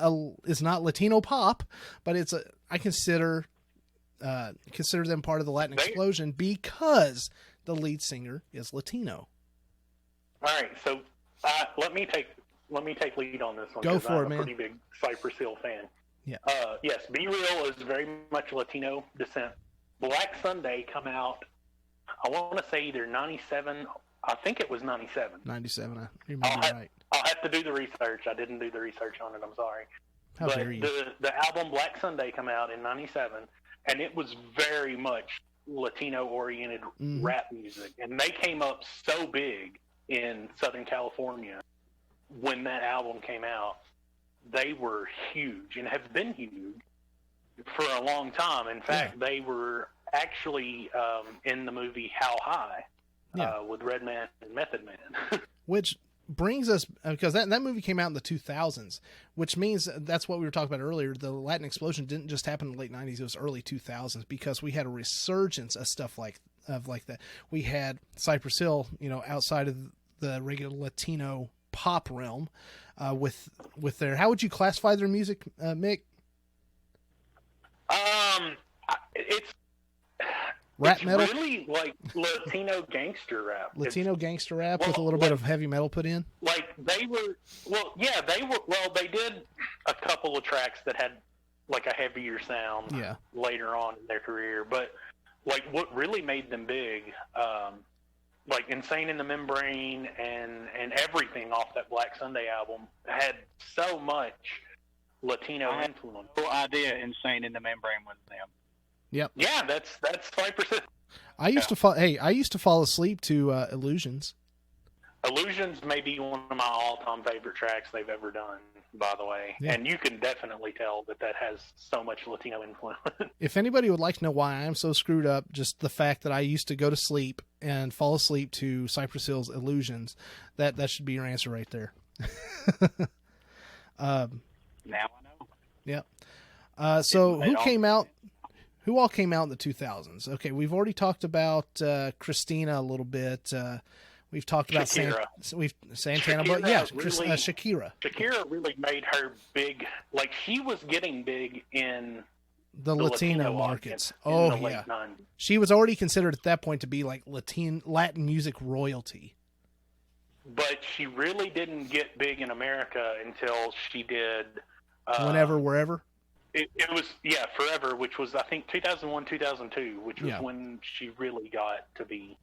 Latino pop, but I consider them part of the Latin explosion because the lead singer is Latino.
All right, so let me take lead on this one.
Go for it,
I'm
man.
a pretty big Cypress Hill fan.
Yeah.
Yes, Be Real is very much Latino descent. Black Sunday come out, I want to say either 97, I think it was 97.
97, I remember right.
I'll have to do the research. I didn't do the research on it, I'm sorry.
How dare you?
The album Black Sunday come out in 97, and it was very much Latino-oriented rap music. And they came up so big in Southern California when that album came out. They were huge and have been huge for a long time. In fact, they were actually in the movie How High with Redman and Method Man.
Which brings us, because that movie came out in the 2000s, which means that's what we were talking about earlier. The Latin explosion didn't just happen in the late 90s, it was early 2000s, because we had a resurgence of stuff like that. We had Cypress Hill, outside of the regular Latino pop realm, with their, how would you classify their music, Mick?
It's
metal?
really like Latino gangster rap.
Latino gangster rap with a little bit of heavy metal put in?
Like they did a couple of tracks that had like a heavier sound later on in their career, but like what really made them big, like Insane in the Membrane and everything off that Black Sunday album had so much Latino influence.
No idea Insane in the Membrane was them.
Yep.
Yeah, that's 5%.
I used to fall asleep to Illusions.
Illusions may be one of my all-time favorite tracks they've ever done, by the way.
Yeah.
And you can definitely tell that has so much Latino influence.
If anybody would like to know why I'm so screwed up, just the fact that I used to go to sleep and fall asleep to Cypress Hill's Illusions, that should be your answer right there.
Now I know.
Yep. So who all came out in the 2000s? Okay, we've already talked about Christina a little bit. We've talked about
Santana,
Shakira, but Shakira.
Shakira really made her big. Like she was getting big in
the Latino markets.
In the late 90s.
She was already considered at that point to be like Latin music royalty.
But she really didn't get big in America until she did.
Whenever, Wherever.
It was Forever, which was I think 2001, 2002, which was when she really got to be.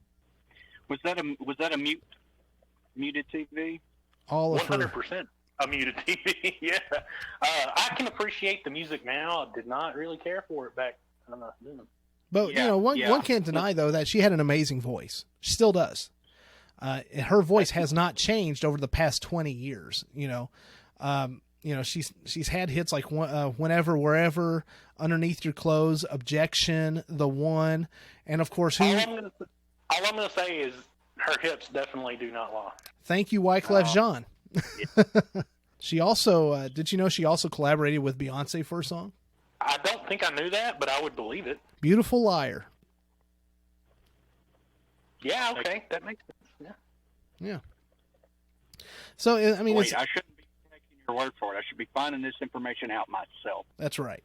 Was that a muted TV?
All of
100% a muted TV. Yeah, I can appreciate the music now. I did not really care for it back. I don't know.
But one can't deny though that she had an amazing voice. She still does. Her voice has not changed over the past 20 years. She's had hits like Whenever, Wherever, Underneath Your Clothes, Objection, The One, and of course
all I'm going to say is her hips definitely do not lie.
Thank you, Wyclef Jean. She also, did you know she also collaborated with Beyonce for a song?
I don't think I knew that, but I would believe it.
Beautiful Liar.
Yeah, okay. That makes sense. Yeah.
So I mean,
Wait, I shouldn't be taking your word for it. I should be finding this information out myself.
that's right.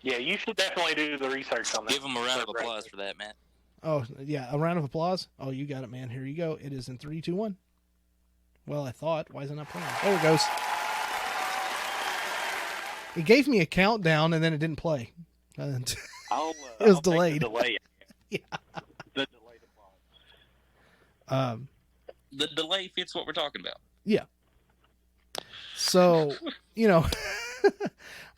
Yeah, you should definitely do the research on that.
Give them a round of applause for that, Matt.
Oh yeah, a round of applause. Oh, you got it, man. Here you go. It is in 3, 2, 1. Well, I thought. Why is it not playing? There it goes. It gave me a countdown and then it didn't play. It was delayed.
Delay.
Yeah.
The delayed applause.
The delay fits what we're talking about.
Yeah. So,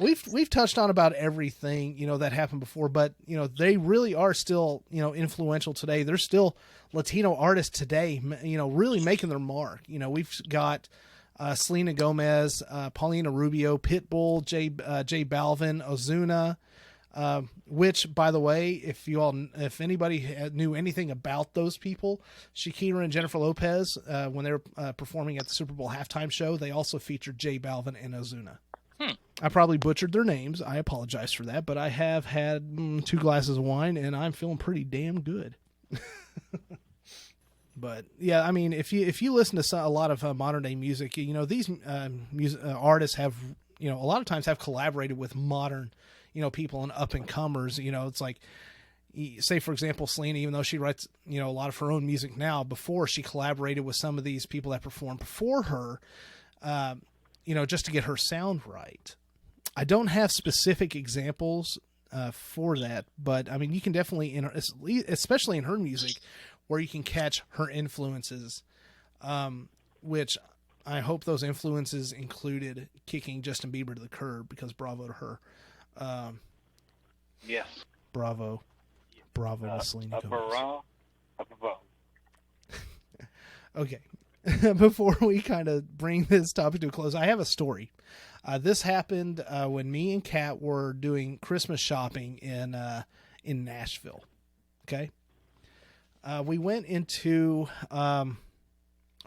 we've touched on about everything, that happened before, but, they really are still, influential today. There's still Latino artists today, really making their mark. We've got Selena Gomez, Paulina Rubio, Pitbull, J Balvin, Ozuna, which, by the way, if anybody knew anything about those people, Shakira and Jennifer Lopez, when they were performing at the Super Bowl halftime show, they also featured J Balvin and Ozuna. I probably butchered their names. I apologize for that, but I have had 2 glasses of wine and I'm feeling pretty damn good. But yeah, I mean, if you listen to a lot of modern day music, these artists have, a lot of times have collaborated with modern, people and up and comers. It's like, say for example, Selena, even though she writes, a lot of her own music now, before she collaborated with some of these people that performed before her, just to get her sound right. I don't have specific examples for that, but I mean, you can definitely, especially in her music, where you can catch her influences, which I hope those influences included kicking Justin Bieber to the curb, because bravo to her.
Yes.
Bravo to Selena Gomez. Okay. Before we kind of bring this topic to a close, I have a story. This happened when me and Kat were doing Christmas shopping in Nashville. Okay. We went into, oh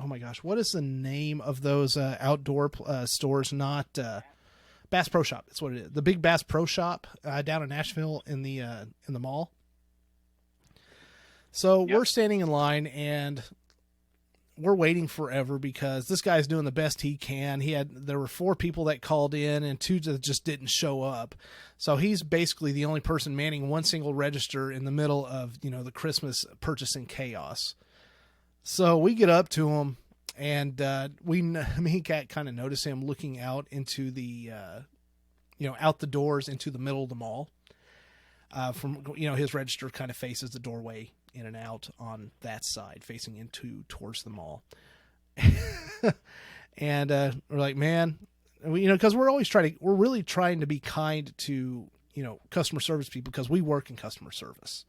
my gosh, what is the name of those outdoor stores? Not Bass Pro Shop. That's what it is. The big Bass Pro Shop down in Nashville in the mall. So We're standing in line and we're waiting forever because this guy's doing the best he can. There were 4 people that called in and 2 that just didn't show up. So he's basically the only person manning one single register in the middle of, the Christmas purchasing chaos. So we get up to him and me and Kat kind of notice him looking out into the, out the doors into the middle of the mall. From, his register kind of faces the doorway in and out on that side, facing towards the mall. And we're like, man, because we're really trying to be kind to, customer service people, because we work in customer service.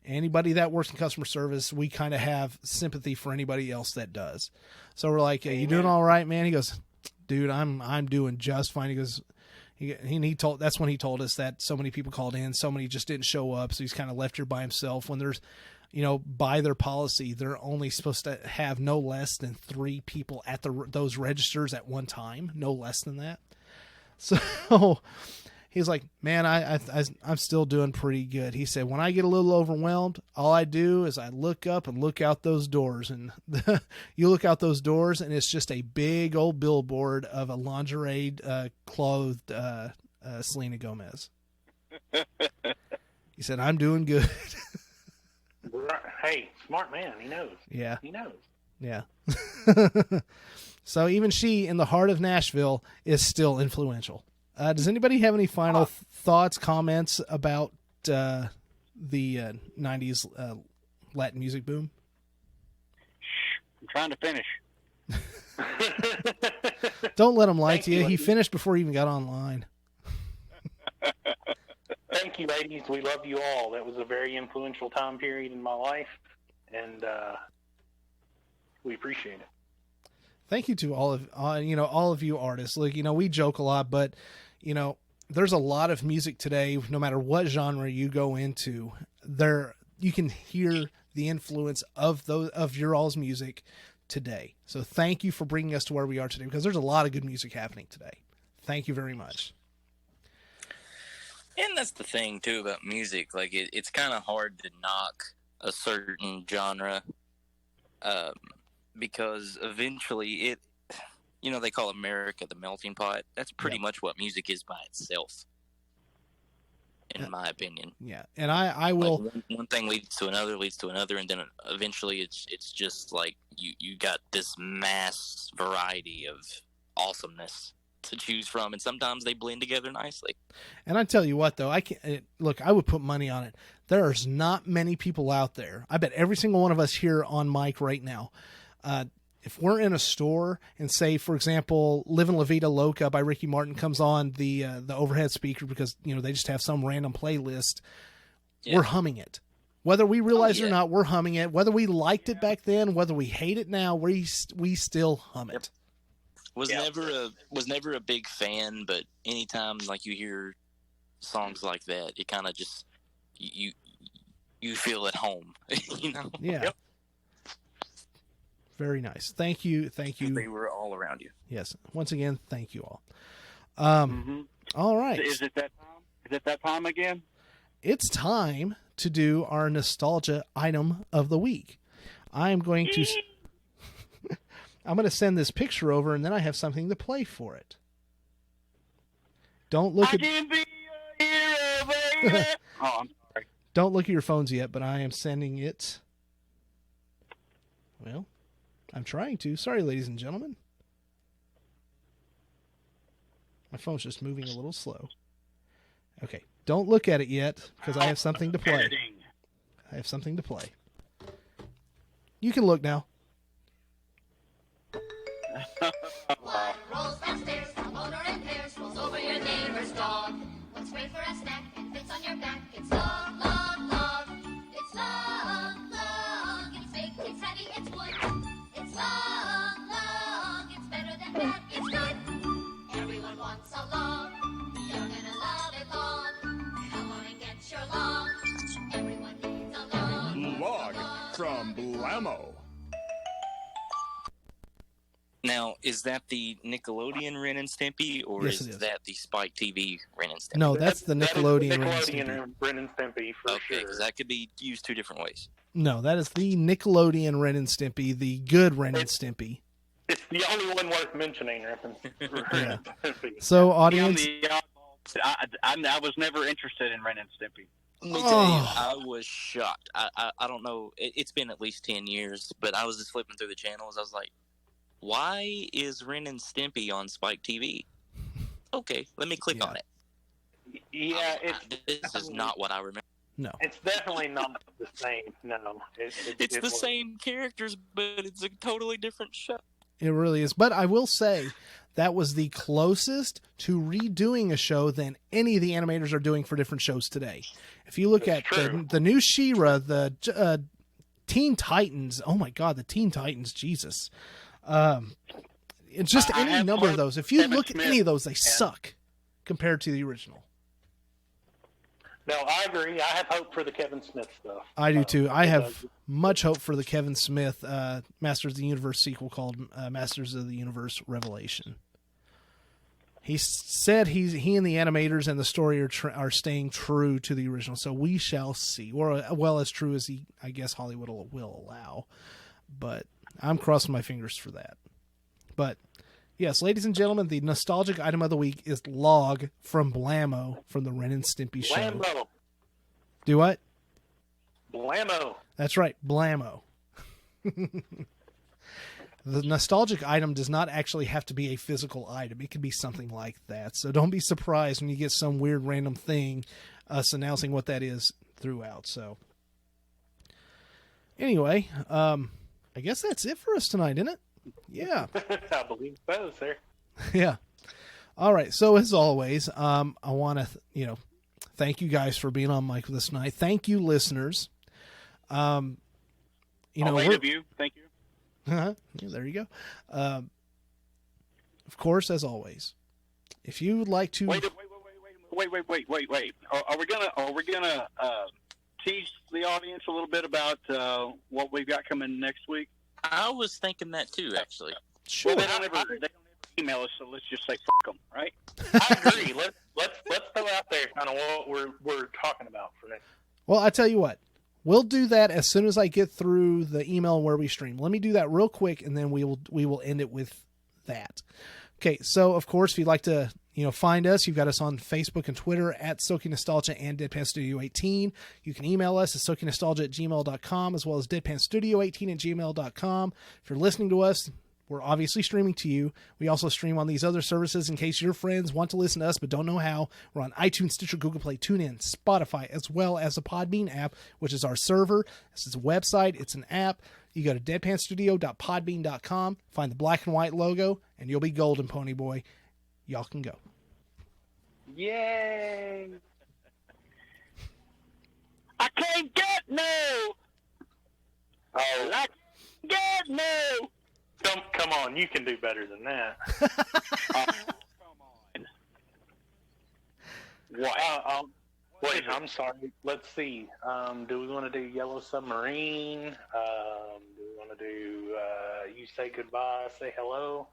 Anybody that works in customer service, we kind of have sympathy for anybody else that does. So we're like, hey, you doing all right, man? He goes, dude, I'm doing just fine. He goes, that's when he told us that so many people called in, so many just didn't show up. So he's kind of left here by himself when there's, by their policy, they're only supposed to have no less than 3 people at those registers at one time, no less than that. So he's like, man, I'm still doing pretty good. He said, when I get a little overwhelmed, all I do is I look up and look out those doors, and you look out those doors and it's just a big old billboard of a lingerie clothed Selena Gomez. He said, I'm doing good.
Hey, smart man. He knows.
Yeah.
He knows.
Yeah. So even she, in the heart of Nashville, is still influential. Does anybody have any final thoughts, comments about the 90s Latin music boom?
I'm trying to finish.
Don't let him lie to you. He finished before he even got online.
Thank you, ladies. We love you all. That was a very influential time period in my life, and we appreciate it.
Thank you to all of you artists. Like, we joke a lot, but there's a lot of music today. No matter what genre you go into, you can hear the influence of your all's music today. So thank you for bringing us to where we are today, because there's a lot of good music happening today. Thank you very much.
And that's the thing too about music. Like it's kind of hard to knock a certain genre, because eventually they call America the melting pot. That's pretty much what music is by itself, in my opinion.
Yeah, and I will.
Like one thing leads to another, and then eventually it's just like you got this mass variety of awesomeness to choose from, and sometimes they blend together nicely.
And I tell you what, though, I would put money on it. There's not many people out there. I bet every single one of us here on mic right now, if we're in a store and say, for example, Livin' La Vida Loca by Ricky Martin comes on the overhead speaker because they just have some random playlist, we're humming it. Whether we realize it or not, we're humming it. Whether we liked it back then, whether we hate it now, we still hum it.
Was never a big fan, but anytime like you hear songs like that, it kind of just you feel at home,
Yeah.
Yep.
Very nice. Thank you.
They were all around you.
Yes. Once again, thank you all. All right.
Is it that time? Is it that time again?
It's time to do our nostalgia item of the week. I'm going to send this picture over, and then I have something to play for it. Don't look
I can be a hero, baby. Oh, I'm sorry.
Don't look at your phones yet, but I am sending it. Well, I'm trying to. Sorry, ladies and gentlemen. My phone's just moving a little slow. Okay, don't look at it yet, because I have something to play. I have something to play. You can look now.
What rolls downstairs, a motor and pairs, rolls over your neighbor's dog. What's great for a snack and fits on your back? It's long, long, long. It's long, long. It's big, it's heavy, it's wood. It's long, long. It's better than that, it's good. Everyone wants a long. You're gonna love it long. Come on and get your long. Everyone needs a long.
Log from Blammo.
Now, is that the Nickelodeon Ren and Stimpy, or
Yes,
is that the Spike TV Ren and Stimpy?
No, that's the Nickelodeon,
That is
Ren and Stimpy.
Ren and Stimpy for
Okay,
sure.
because that could be used two different ways.
No, that is the Nickelodeon Ren and Stimpy, the good Ren and Stimpy.
It's the only one worth mentioning, Ren and Stimpy.
So, audience,
I was never interested in Ren and Stimpy.
Let me tell you, I was shocked. I don't know. It's been at least 10 years, but I was just flipping through the channels. I was like, why is Ren and Stimpy on Spike TV? Okay, let me click on it.
Yeah,
this is not what I remember.
no.
it's definitely not the same. No,
It's the same characters, but it's a totally different show.
It really is. But I will say that was the closest to redoing a show than any of the animators are doing for different shows today. If you look
That's
at
true.
the new She-Ra, the Teen Titans, oh my God, the Teen Titans, Jesus. It's just
I
any
have
number of
heard
those. If you
Kevin
look at
Smith.
any of those, they suck compared to the original.
No, I agree. I have hope for the Kevin Smith stuff.
I do too. I
because
have much hope for the Kevin Smith Masters of the Universe sequel called Masters of the Universe Revelation. He said he and the animators and the story are staying true to the original, so we shall see. Or well, as true as I guess Hollywood will allow. But I'm crossing my fingers for that. But yes, ladies and gentlemen, the nostalgic item of the week is Log from Blammo from the Ren and Stimpy show.
Blammo.
Do what?
Blammo.
That's right, Blammo. The nostalgic item does not actually have to be a physical item. It can be something like that. So don't be surprised when you get some weird random thing us announcing what that is throughout. So anyway, I guess that's it for us tonight, isn't it? Yeah.
I believe so, sir.
Yeah. All right. So as always, I want to, thank you guys for being on mic with us tonight. Thank you, listeners.
All 8 of you, thank you.
Yeah, there you go. Of course, as always, if you would like to,
Wait. Are we gonna tease the audience a little bit about what we've got coming next week?
I was thinking that too, actually.
sure.
Well, they don't ever email us, so let's just say fuck them, right?
I agree. Let's throw out there kind of what we're talking about for next.
Well, I tell you what, We'll do that as soon as I get through the email where we stream. Let me do that real quick, and then we will end it with that. Okay, so of course, if you'd like to find us, you've got us on Facebook and Twitter at SOKy Nostalgia and Deadpan Studio 18. You can email us at SOKyNostalgia@gmail.com, as well as DeadpanStudio18@gmail.com. If you're listening to us, we're obviously streaming to you. We also stream on these other services in case your friends want to listen to us but don't know how. We're on iTunes, Stitcher, Google Play, TuneIn, Spotify, as well as the Podbean app, which is our server. This is a website. It's an app. You go to deadpanstudio.podbean.com, find the black and white logo, and you'll be golden, Pony Boy. Y'all can go.
Yay!
I can't get no.
Oh,
I can't get no.
come on, you can do better than that.
Come on.
What? Wait, I'm sorry. Let's see. Do we want to do Yellow Submarine? Do we want to do You Say Goodbye, Say Hello?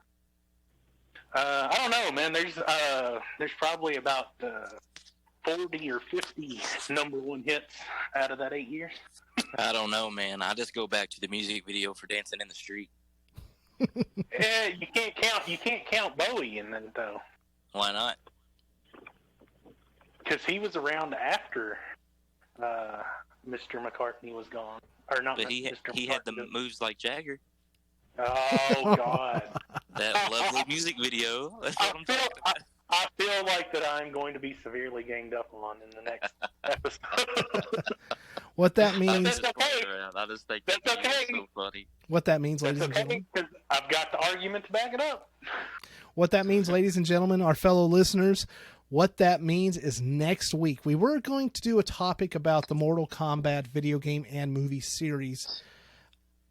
I don't know, man. There's probably about 40 or 50 number one hits out of that 8 years.
I don't know, man. I just go back to the music video for Dancing in the Street.
Yeah, you can't count Bowie in that though.
Why not?
Because he was around after Mr. McCartney was gone, or not?
But he had the moves like Jagger.
Oh God!
That lovely music video. That's what I'm talking about.
I feel like that I'm going to be severely ganged up on in the next episode.
What that means?
That's okay.
I just think
That's
that
okay.
is so funny.
What that means,
That's
ladies and
okay,
gentlemen.
because I've got the argument to back it up.
What that means, ladies and gentlemen, our fellow listeners, what that means is next week we were going to do a topic about the Mortal Kombat video game and movie series,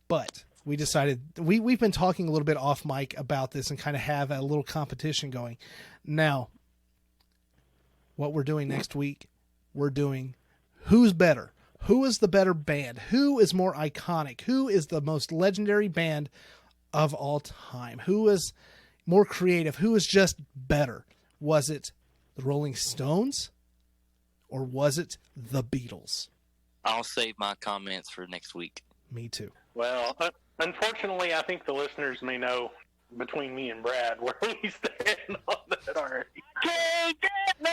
but we decided we've been talking a little bit off mic about this and kind of have a little competition going. Now, what we're doing next week, we're doing who's better. Who is the better band? Who is more iconic? Who is the most legendary band of all time? Who is more creative? Who is just better? Was it the Rolling Stones or was it the Beatles?
I'll save my comments for next week.
Me too.
Well, unfortunately, I think the listeners may know between me and Brad where we stand on that already. Can't get no.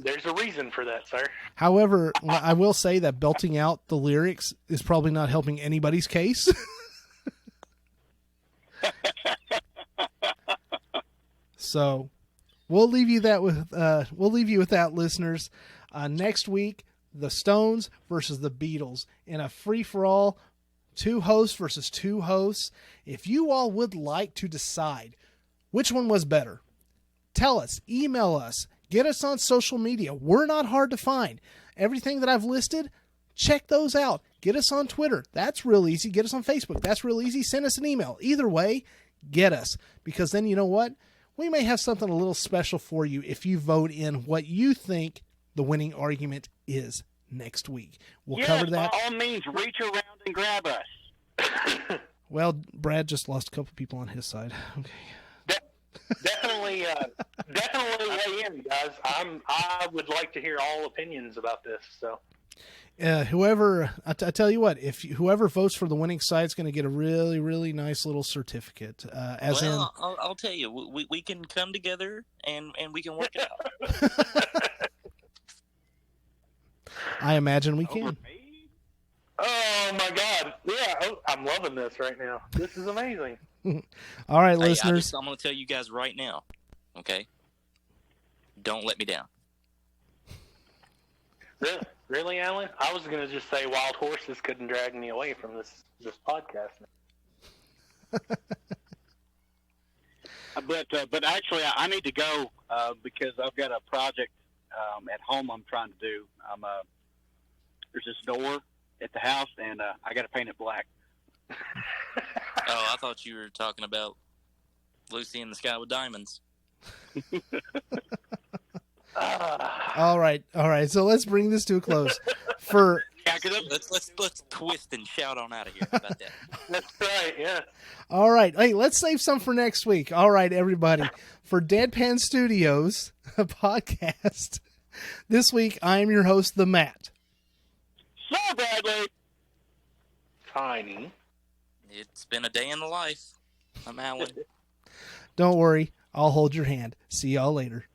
There's a reason for that, sir.
However, I will say that belting out the lyrics is probably not helping anybody's case. So we'll leave you with that, listeners. Next week, the Stones versus the Beatles in a free-for-all, 2 hosts versus 2 hosts. If you all would like to decide which one was better, tell us, email us, get us on social media. We're not hard to find. Everything that I've listed, check those out. Get us on Twitter. That's real easy. Get us on Facebook. That's real easy. Send us an email. Either way, get us. Because then you know what? We may have something a little special for you if you vote in what you think the winning argument is next week. We'll cover that.
By all means, reach around and grab us.
Well, Brad just lost a couple people on his side. Okay.
Definitely weigh in, guys. I would like to hear all opinions about this. So,
whoever I tell you what, if whoever votes for the winning side is going to get a really, really nice little certificate.
I'll tell you, we can come together and we can work it out.
I imagine we can.
oh my God, yeah, I'm loving this right now. This is amazing.
All right,
Hey,
listeners.
I'm going to tell you guys right now, okay? Don't let me down.
Really, Alan? I was going to just say wild horses couldn't drag me away from this podcast.
But actually, I need to go because I've got a project at home I'm trying to do. There's this door at the house, and I got to paint it black.
Oh, I thought you were talking about Lucy in the Sky with Diamonds.
All right. So let's bring this to a close.
Let's twist and shout on out of here. How about that?
That's right, yeah.
All right. Hey, let's save some for next week. All right, everybody. For Deadpan Studios podcast, this week I am your host, the Matt.
Bradley.
Tiny.
It's been a day in the life. I'm Alan.
Don't worry. I'll hold your hand. See y'all later.